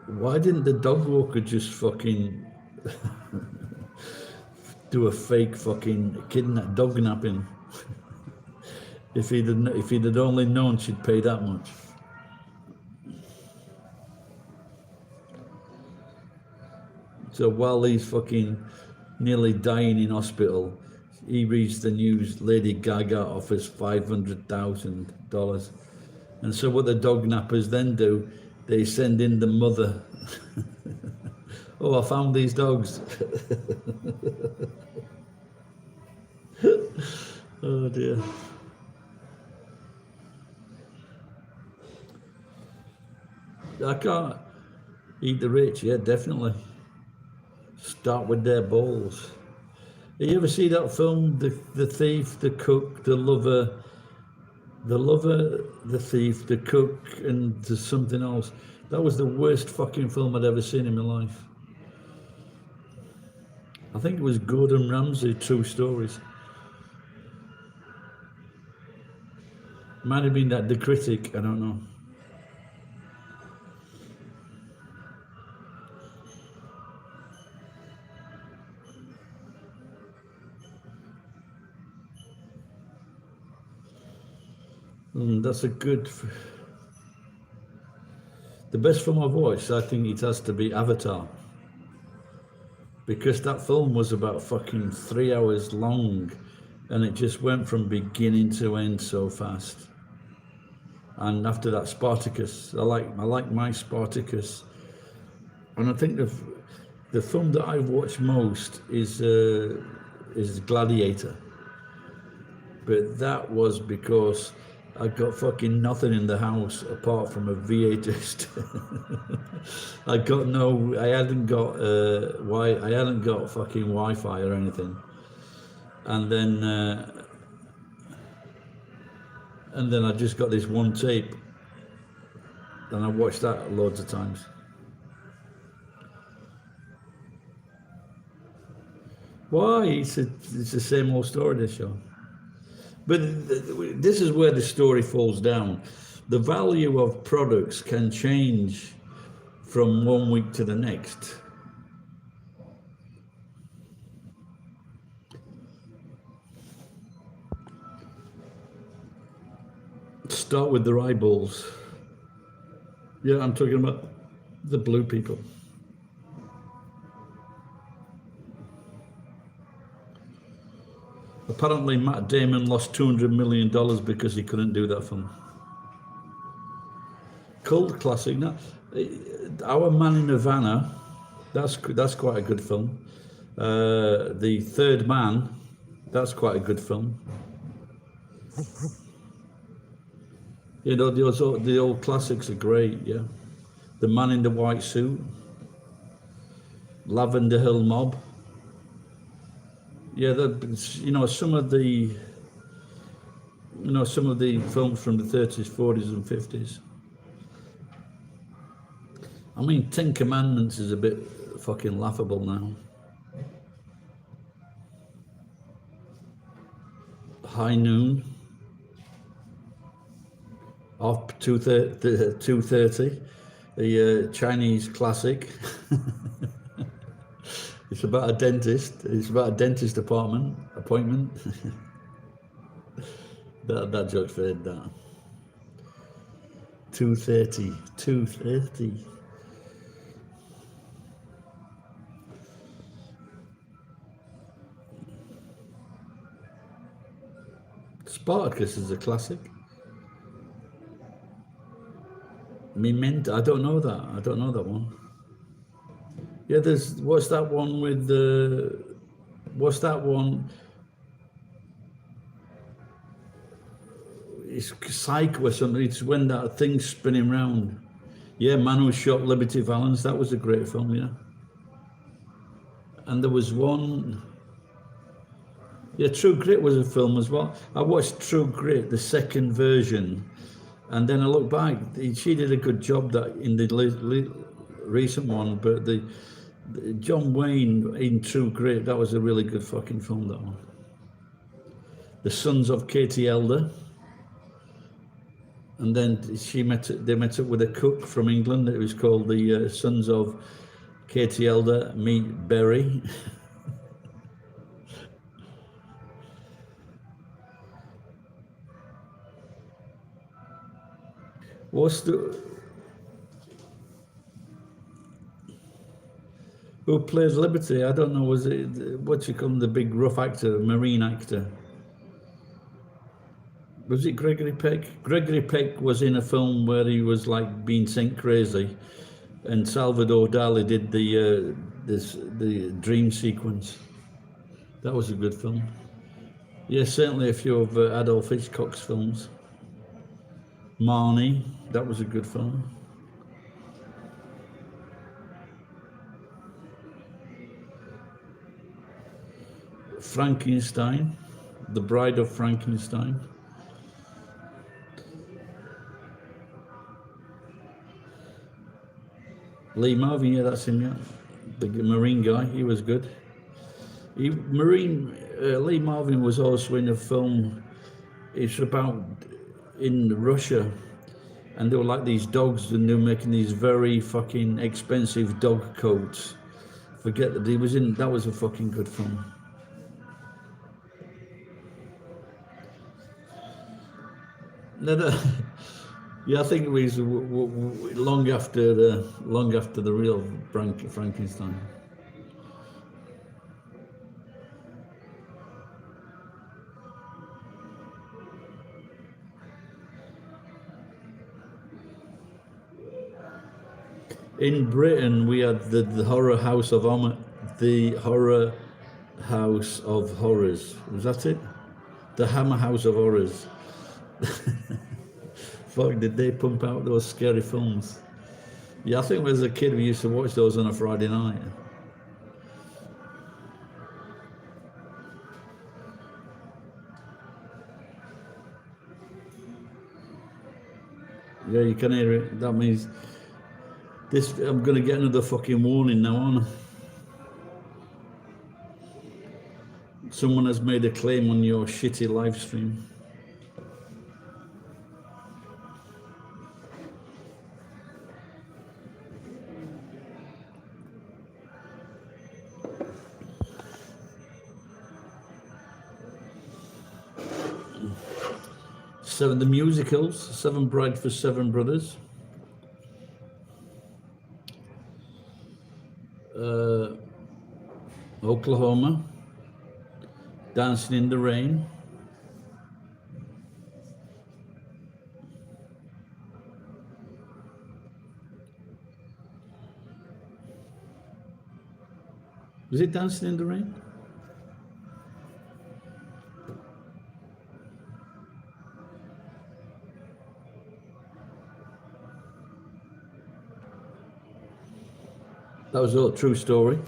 Why didn't the dog walker just fucking do a fake fucking dog napping? If he'd only known she'd pay that much. So while he's fucking nearly dying in hospital, he reads the news, Lady Gaga offers $500,000. And so what the dog nappers then do, they send in the mother. Oh, I found these dogs. Oh dear. I can't eat the rich, yeah, definitely. Start with their balls. You ever see that film, The Thief, The Cook, The Lover, The Thief, The Cook, and there's something else? That was the worst fucking film I'd ever seen in my life. I think it was Gordon Ramsay, True Stories. Might have been that The Critic, I don't know. That's a good. The best film I've watched, I think it has to be Avatar. Because that film was about fucking 3 hours long, and it just went from beginning to end so fast. And after that, Spartacus. I like my Spartacus. And I think the film that I've watched most is Gladiator. But that was because I got fucking nothing in the house apart from a V8 disc. I hadn't got fucking Wi-Fi or anything. And then I just got this one tape, and I watched that loads of times. Why? It's the same old story, this show. But this is where the story falls down. The value of products can change from 1 week to the next. Start with their eyeballs. Yeah, I'm talking about the blue people. Apparently, Matt Damon lost $200 million because he couldn't do that film. Cult classic. Now, Our Man in Havana, that's quite a good film. The Third Man, that's quite a good film. You know, the old classics are great, yeah. The Man in the White Suit, Lavender Hill Mob. Yeah, some of the films from the 30s, 40s, and 50s. I mean, Ten Commandments is a bit fucking laughable now. High Noon. Off 2:30, the Chinese classic. It's about a dentist. It's about a dentist appointment. that joke's fair. That 2:30, 2:30. Spartacus is a classic. Memento. I don't know that. I don't know that one. Yeah, what's that one with the? What's that one? It's Psycho or something. It's when that thing's spinning round. Yeah, Man Who Shot Liberty Valance. That was a great film. Yeah. And there was one. Yeah, True Grit was a film as well. I watched True Grit, the second version, and then I look back. She did a good job that in the recent one, but the John Wayne in True Grit, that was a really good fucking film. That one. The Sons of Katie Elder, and then they met up with a cook from England. It was called the Sons of Katie Elder Meet Berry. Who plays Liberty? I don't know. Was it what you call the big rough actor, marine actor? Was it Gregory Peck? Gregory Peck was in a film where he was like being sent crazy, and Salvador Dali did the dream sequence. That was a good film. Yes, certainly a few of Adolf Hitchcock's films. Marnie, that was a good film. Frankenstein, The Bride of Frankenstein. Lee Marvin, yeah, that's him, yeah. The Marine guy, he was good. Lee Marvin was also in a film, it's about in Russia, and they were like these dogs, and they were making these very fucking expensive dog coats. Forget that he was in, that was a fucking good film. No. Yeah, I think it was long after the real Frankenstein. In Britain, we had the Horror House of the Horror House of Horrors. Was that it? The Hammer House of Horrors. Fuck, did they pump out those scary films? Yeah, I think as a kid we used to watch those on a Friday night. Yeah, you can hear it. That means I'm gonna get another fucking warning now, aren't I? Someone has made a claim on your shitty live stream. The musicals, Seven Brides for Seven Brothers. Oklahoma. Dancing in the Rain. Was it Dancing in the Rain? That was a true story.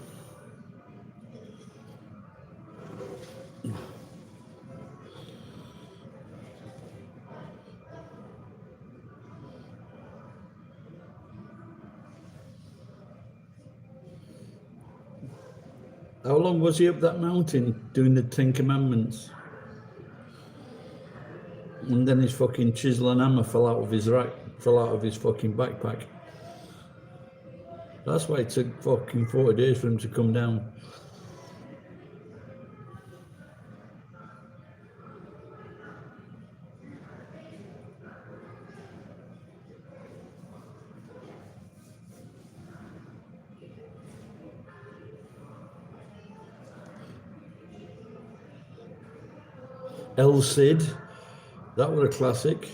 How long was he up that mountain doing the Ten Commandments? And then his fucking chisel and hammer fell out of his rack, fell out of his fucking backpack. That's why it took fucking 40 days for him to come down. El Cid, that was a classic.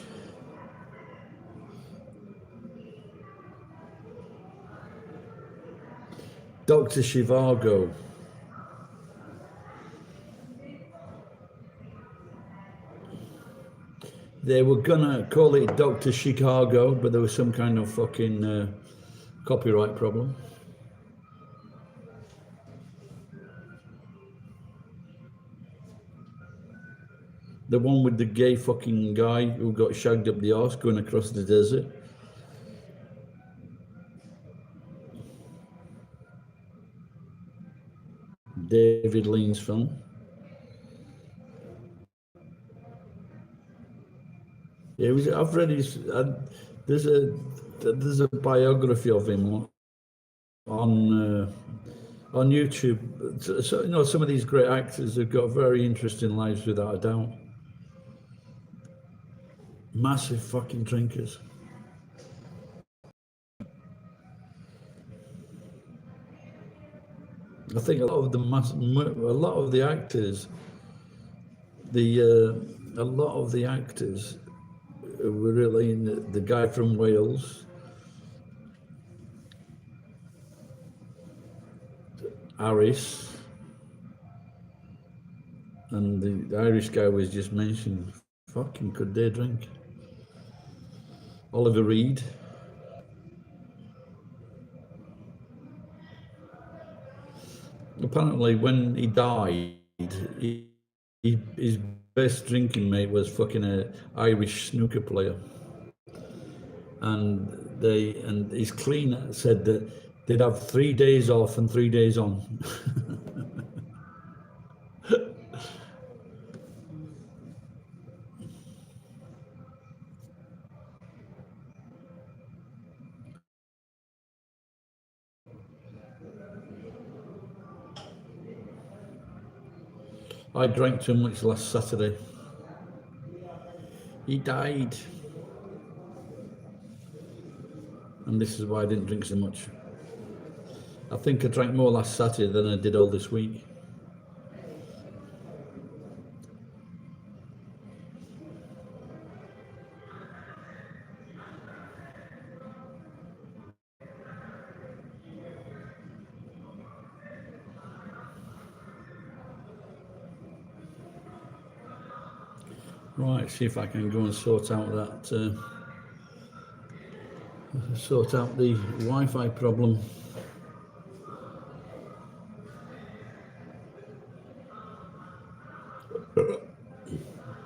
Dr. Zhivago. They were gonna call it Dr. Chicago, but there was some kind of fucking copyright problem. The one with the gay fucking guy who got shagged up the arse going across the desert. David Lean's film. Yeah, I've read his. There's a biography of him on YouTube. So you know, some of these great actors have got very interesting lives, without a doubt. Massive fucking drinkers. I think a lot of the actors, a lot of the actors were really in the guy from Wales, Aris, and the Irish guy was just mentioned. Fucking could they drink? Oliver Reed. Apparently, when he died, his best drinking mate was fucking a Irish snooker player, and his cleaner said that they'd have 3 days off and 3 days on. I drank too much last Saturday. He died. And this is why I didn't drink so much. I think I drank more last Saturday than I did all this week. Right, see if I can go and sort out that, sort out the Wi-Fi problem.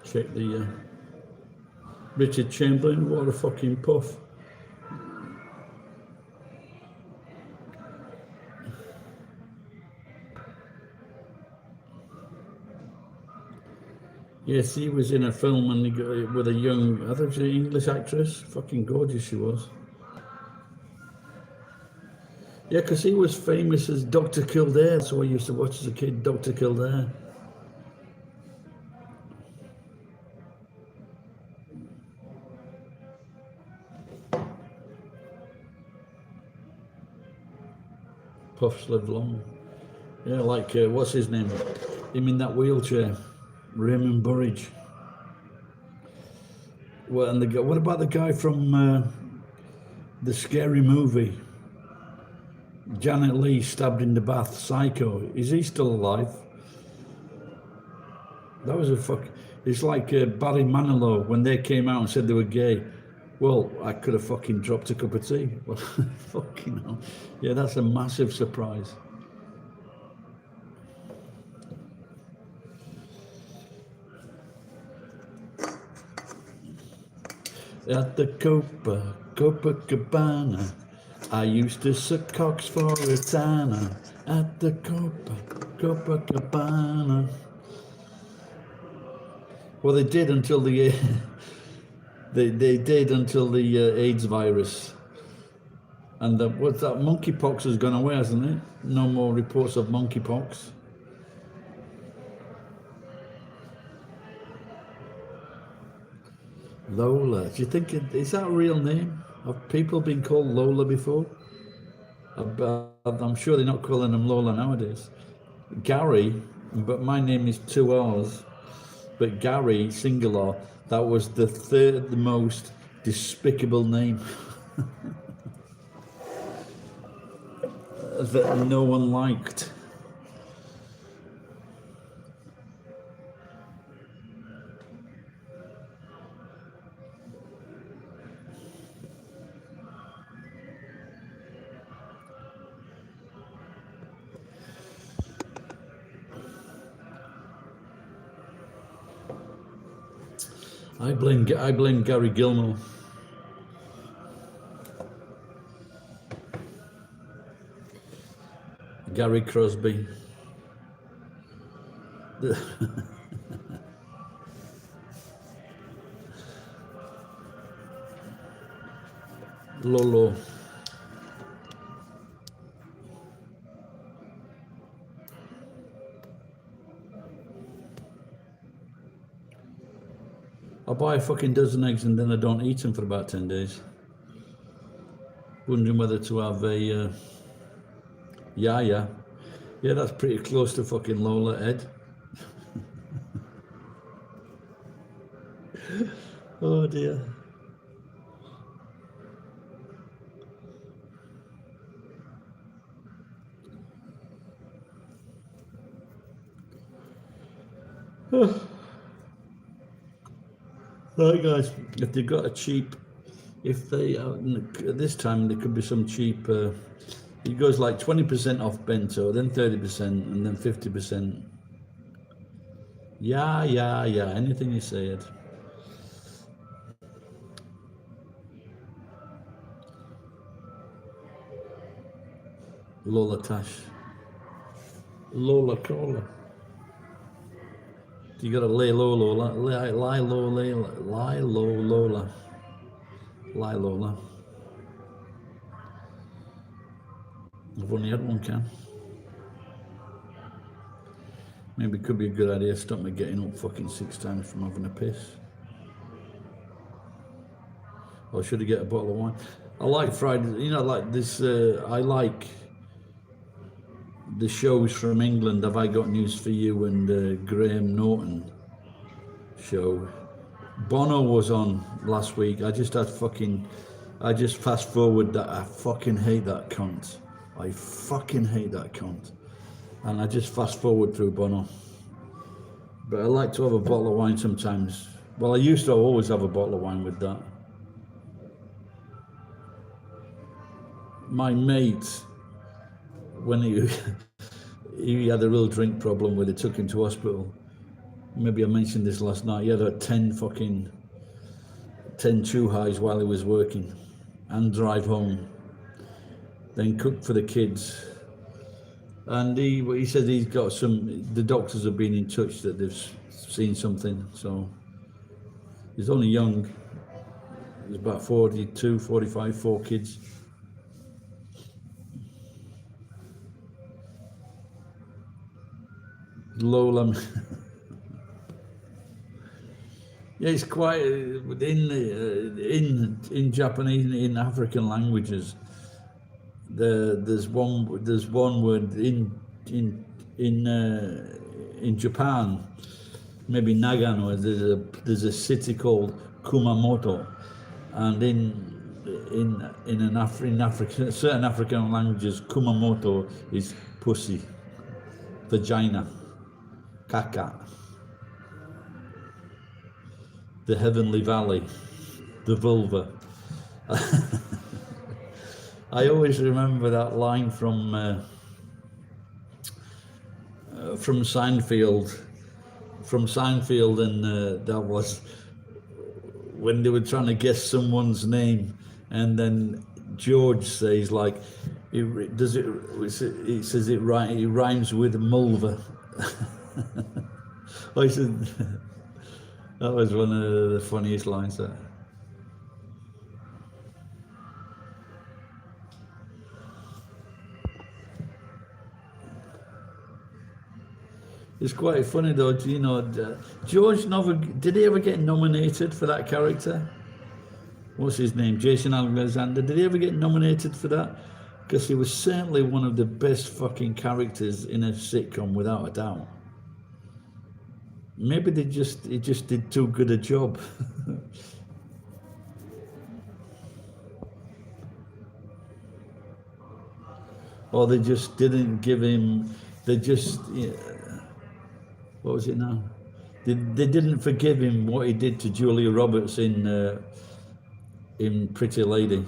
Check the Richard Chamberlain, what a fucking puff. Yes, he was in a film and he got with a young, I think she was an English actress. Fucking gorgeous she was. Yeah, because he was famous as Dr. Kildare, so I used to watch as a kid, Dr. Kildare. Puffs lived long. Yeah, like, what's his name? Him in that wheelchair. Raymond Burridge. Well, and what about the guy from the Scary Movie? Janet Leigh stabbed in the bath, Psycho. Is he still alive? That was a fuck. It's like Barry Manilow when they came out and said they were gay. Well, I could have fucking dropped a cup of tea. Well, fucking hell. Yeah, that's a massive surprise. At the Copacabana, I used to suck cocks for a tanner. At the Copacabana. Well, they did until the they did until the AIDS virus, and what's that? Monkeypox has gone away, hasn't it? No more reports of monkeypox. Lola, do you think is that a real name? Have people been called Lola before? I'm sure they're not calling them Lola nowadays. Gary, but my name is 2 R's. But Gary, singular, that was the third most despicable name that no one liked. I blame Gary Gilmore. Gary Crosby. Lolo. I buy a fucking dozen eggs and then I don't eat them for about 10 days. Wondering whether to have a yeah, that's pretty close to fucking Lola, Ed. Oh dear. Right, guys, if they've got a cheap, if they this time there could be some cheap. It goes like 20% off bento, then 30%, and then 50%. Yeah. Anything you say, Ed. Lola Tash. Lola Cola. You gotta lay low, Lola. Lie low, lie low, Lola. Lie, Lola. I've only had one can. Maybe it could be a good idea to stop me getting up fucking 6 times from having a piss. Or should I get a bottle of wine? I like Friday, you know, like this, I like the shows from England. Have I Got News for You and Graham Norton show. Bono was on last week. I just fast forward that. I fucking hate that cunt. I fucking hate that cunt. And I just fast forward through Bono. But I like to have a bottle of wine sometimes. Well, I used to always have a bottle of wine with that. My mate, when he had a real drink problem where they took him to hospital. Maybe I mentioned this last night. He had 10 chew highs while he was working and drive home. Then cook for the kids. And he said he's got the doctors have been in touch that they've seen something. So he's only young. He's about 42, 45, 4 kids. Lola. Yeah, it's quite in Japanese, in African languages. There's one word in Japan, maybe Nagano. There's a city called Kumamoto, and in certain African languages, Kumamoto is pussy, vagina, caca, the heavenly valley, the vulva. I always remember that line from Seinfeld. From Seinfeld, and that was when they were trying to guess someone's name, and then George says like, it says it rhymes with mulva. I said, That was one of the funniest lines there. It's quite funny though, you know. George never did he ever get nominated for that character? What's his name? Jason Alexander. Did he ever get nominated for that? Because he was certainly one of the best fucking characters in a sitcom, without a doubt. Maybe he just did too good a job. Or they just didn't give him. They just. Yeah, what was it now? They didn't forgive him what he did to Julia Roberts in Pretty Lady.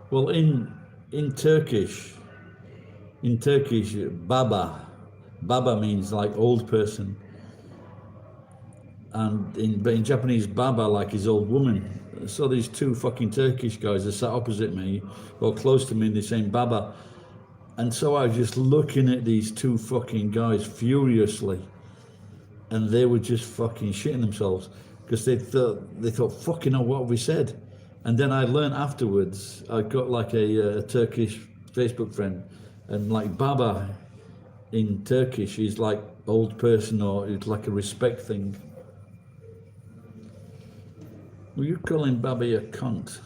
Well, in Turkish, Baba means like old person, and in Japanese, Baba like his old woman. So these two fucking Turkish guys are sat opposite me, or close to me, and they're saying Baba. And so I was just looking at these two fucking guys furiously, and they were just fucking shitting themselves because they thought fucking hell, what have we said? And then I learned afterwards, I got like a Turkish Facebook friend, and like Baba in Turkish is like old person, or it's like a respect thing. Were you calling Baba a cunt?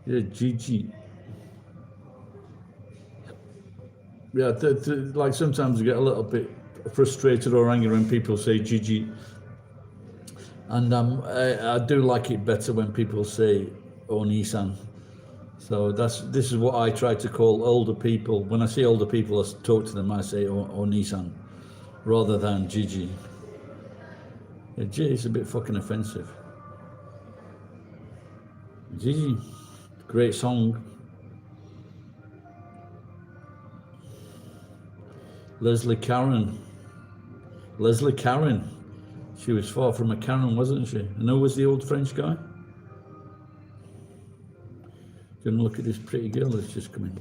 Yeah, Gigi. Yeah, like sometimes I get a little bit frustrated or angry when people say Gigi. And I do like it better when people say Onisan. So this is what I try to call older people. When I see older people, I talk to them, I say Onisan, rather than Gigi. Yeah, G is a bit fucking offensive. Gigi, great song. Leslie Caron. She was far from a Karen, wasn't she? And who was the old French guy? Gonna look at this pretty girl that's just come in.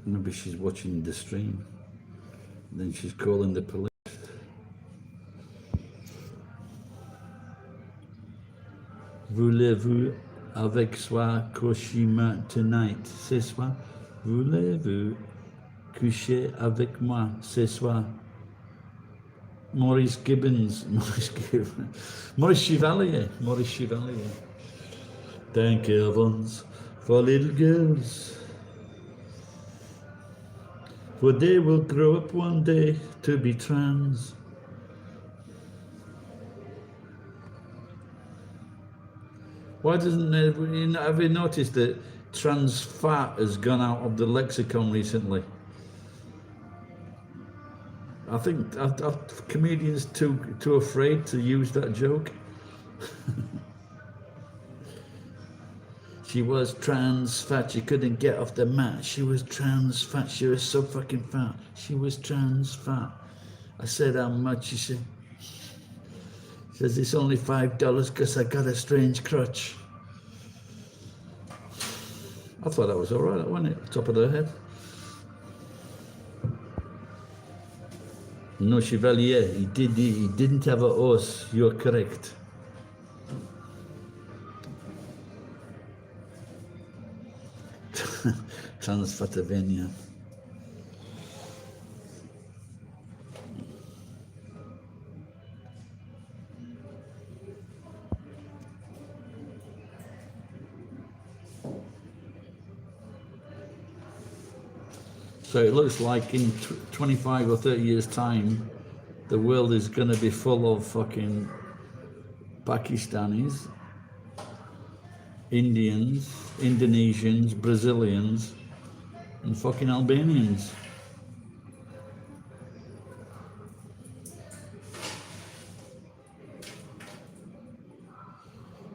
Maybe she's watching the stream. Then she's calling the police. Voulez-vous avec soi coucher tonight ce soir? Voulez-vous coucher avec moi ce soir? Maurice Chevalier. Thank heavens for little girls, for they will grow up one day to be trans. Why doesn't have you noticed that trans fat has gone out of the lexicon recently? I think are comedians too afraid to use that joke. She was trans fat, she couldn't get off the mat. She was trans fat, she was so fucking fat. She was trans fat. I said, how much? She said, says it's only $5 because I got a strange crutch. I thought that was all right, wasn't it? Top of the head. No, Chevalier, he didn't have a horse. You're correct. Transfatavenia. So it looks like in 25 or 30 years' time, the world is going to be full of fucking Pakistanis, Indians, Indonesians, Brazilians, and fucking Albanians.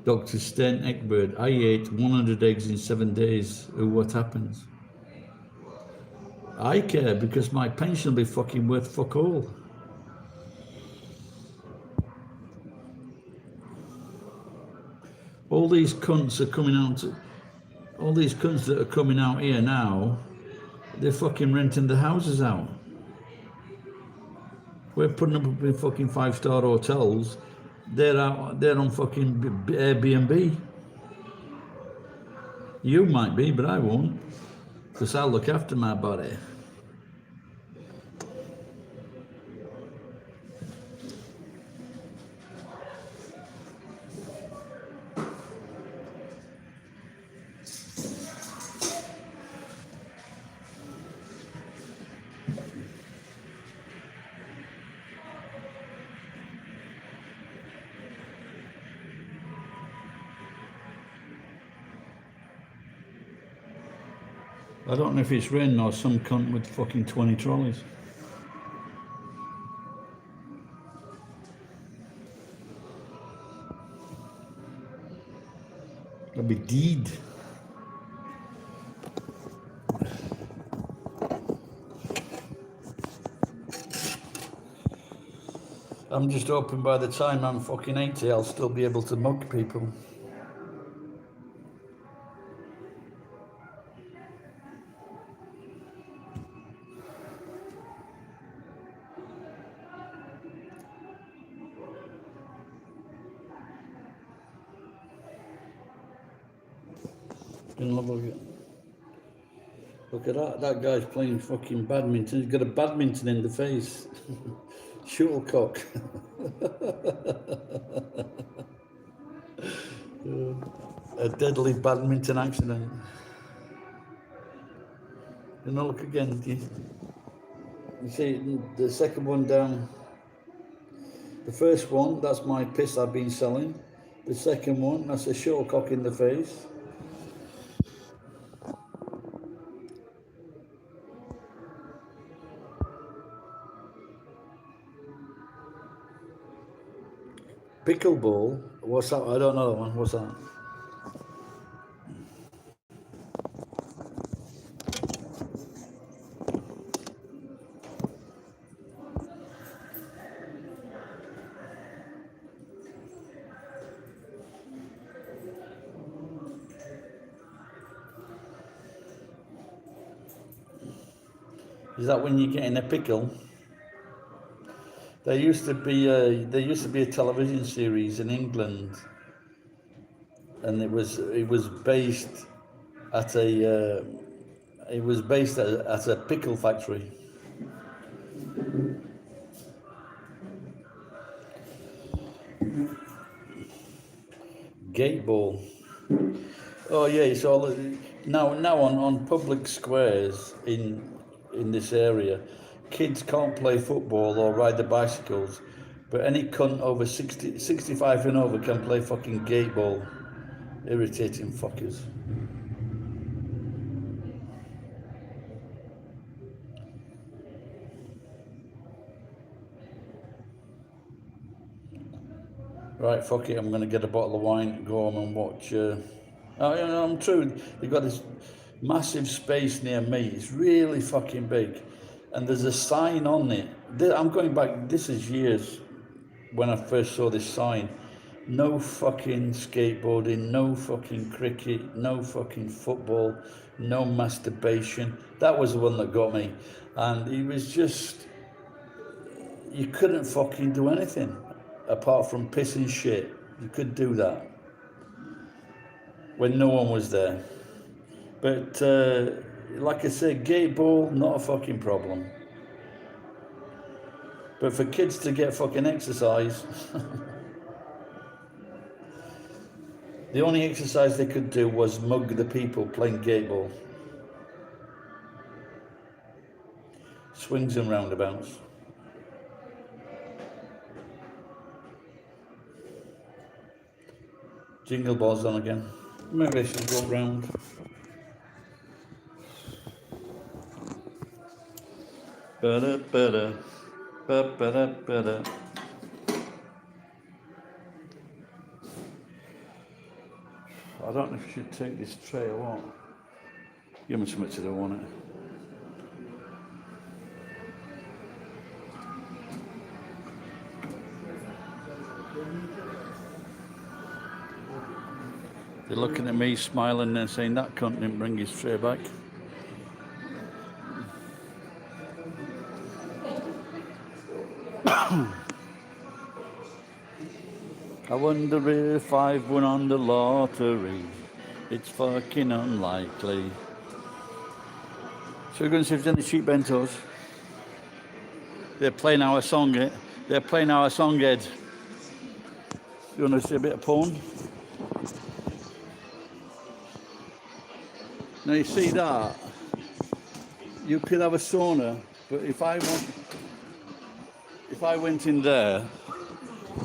Dr. Sten Ekberg, I ate 100 eggs in 7 days. What happens? I care because my pension will be fucking worth fuck all. All these cunts are coming out. All these cunts that are coming out here now, they're fucking renting the houses out. We're putting up in fucking 5-star hotels. They're out. They're on fucking Airbnb. You might be, but I won't, because I'll look after my body. I don't know if it's raining or some cunt with fucking 20 trolleys. I'll be deed. I'm just hoping by the time I'm fucking 80, I'll still be able to mug people. Look at that. That guy's playing fucking badminton. He's got a badminton in the face. Shuttlecock. A deadly badminton accident. You know, look again. You see the second one down. The first one, that's my piss I've been selling. The second one, that's a shuttlecock in the face. Pickleball? What's that? I don't know that one. What's that? Is that when you get in a pickle? There used to be a television series in England, and it was based at a pickle factory. Gate ball. Oh yeah, it's all now on public squares in this area. Kids can't play football or ride the bicycles, but any cunt over 65 and over can play fucking gate ball. Irritating fuckers. Right, fuck it, I'm going to get a bottle of wine, go home and watch... I'm true, they've got this massive space near me. It's really fucking big. And there's a sign on it. I'm going back, this is years when I first saw this sign. No fucking skateboarding, no fucking cricket, no fucking football, no masturbation. That was the one that got me. And it was just, you couldn't fucking do anything apart from piss and shit. You could do that when no one was there. But like I said, gate ball, not a fucking problem. But for kids to get fucking exercise, the only exercise they could do was mug the people playing gate ball. Swings and roundabouts. Jingle balls on again. Maybe I should go round. Ba-da-ba-da. Ba-ba-da-ba-da. I don't know if I should take this tray or what. Give me something to do, won't it? They're looking at me, smiling and saying that cunt didn't bring his tray back. I wonder if I've won on the lottery. It's fucking unlikely. So we're going to see if there's any cheap bentos. They're playing our song, eh? They're playing our song, Ed. You want to see a bit of porn? Now you see that? You could have a sauna, but if I went in there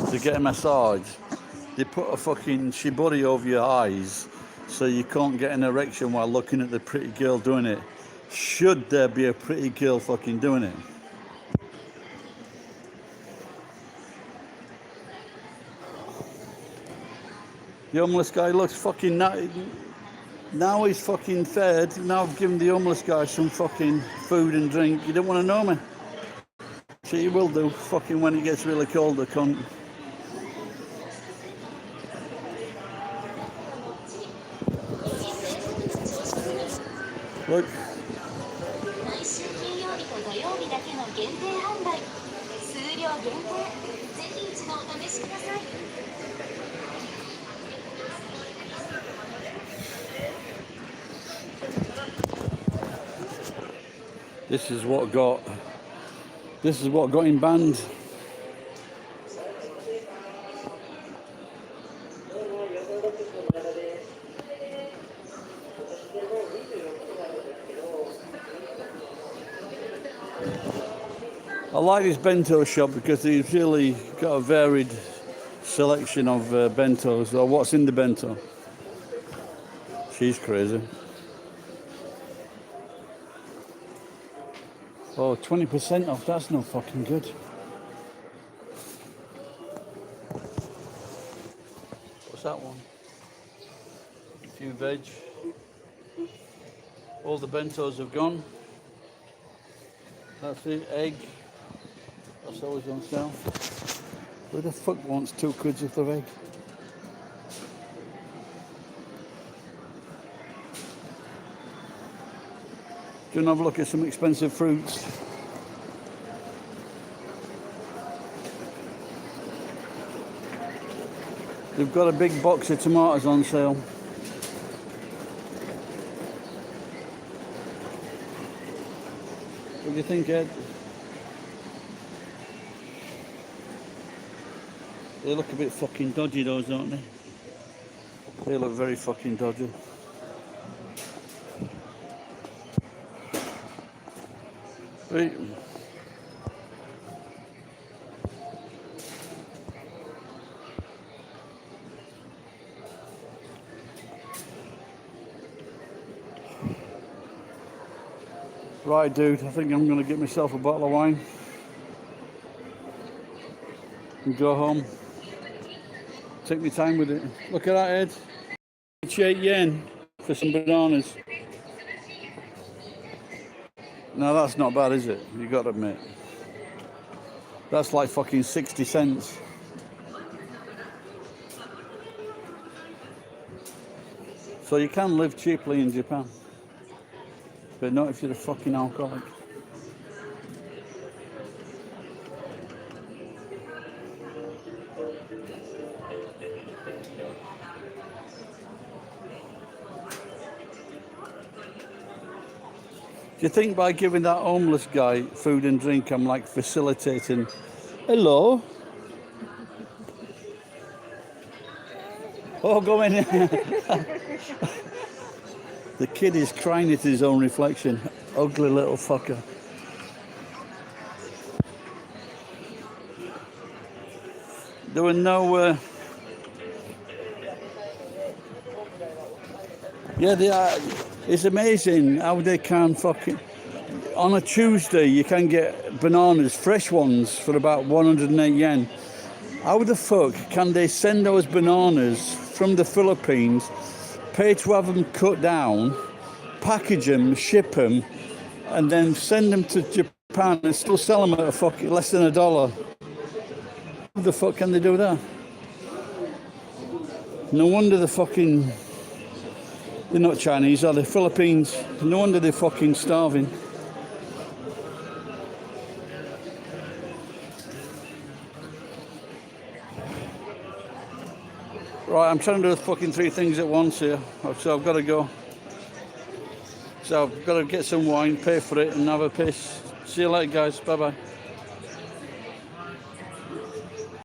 to get a massage, they put a fucking shibori over your eyes so you can't get an erection while looking at the pretty girl doing it. Should there be a pretty girl fucking doing it? The homeless guy looks fucking now he's fucking fed. Now I've given the homeless guy some fucking food and drink. You don't want to know me. So you will do fucking when it gets really cold, the cunt. Look. This is what got him banned. I like this bento shop because he's really got a varied selection of bentos, or what's in the bento. She's crazy. Oh, 20% off, that's not fucking good. What's that one? A few veg. All the bentos have gone. That's it, egg. That's always on sale. Who the fuck wants 2 quids worth of egg? Do you want to have a look at some expensive fruits? They've got a big box of tomatoes on sale. What do you think, Ed? They look a bit fucking dodgy, those, don't they? They look very fucking dodgy. Right. Right, dude, I think I'm going to get myself a bottle of wine and go home. Take my time with it. Look at that, Ed. It's 8 yen for some bananas. No, that's not bad, is it? You got to admit. That's like fucking 60 cents. So you can live cheaply in Japan, but not if you're a fucking alcoholic. Do you think by giving that homeless guy food and drink, I'm like facilitating? Hello? Oh, go in. The kid is crying at his own reflection. Ugly little fucker. There were no... Yeah, they are. It's amazing how they can fucking... On a Tuesday, you can get bananas, fresh ones, for about 108 yen. How the fuck can they send those bananas from the Philippines pay to have them cut down, package them, ship them, and then send them to Japan and still sell them at a fucking less than $1. How the fuck can they do that? No wonder they're not Chinese, are they? Philippines. No wonder they're fucking starving. Right, I'm trying to do the fucking 3 things at once here, so I've got to go. So I've got to get some wine, pay for it, and have a piss. See you later, guys. Bye-bye.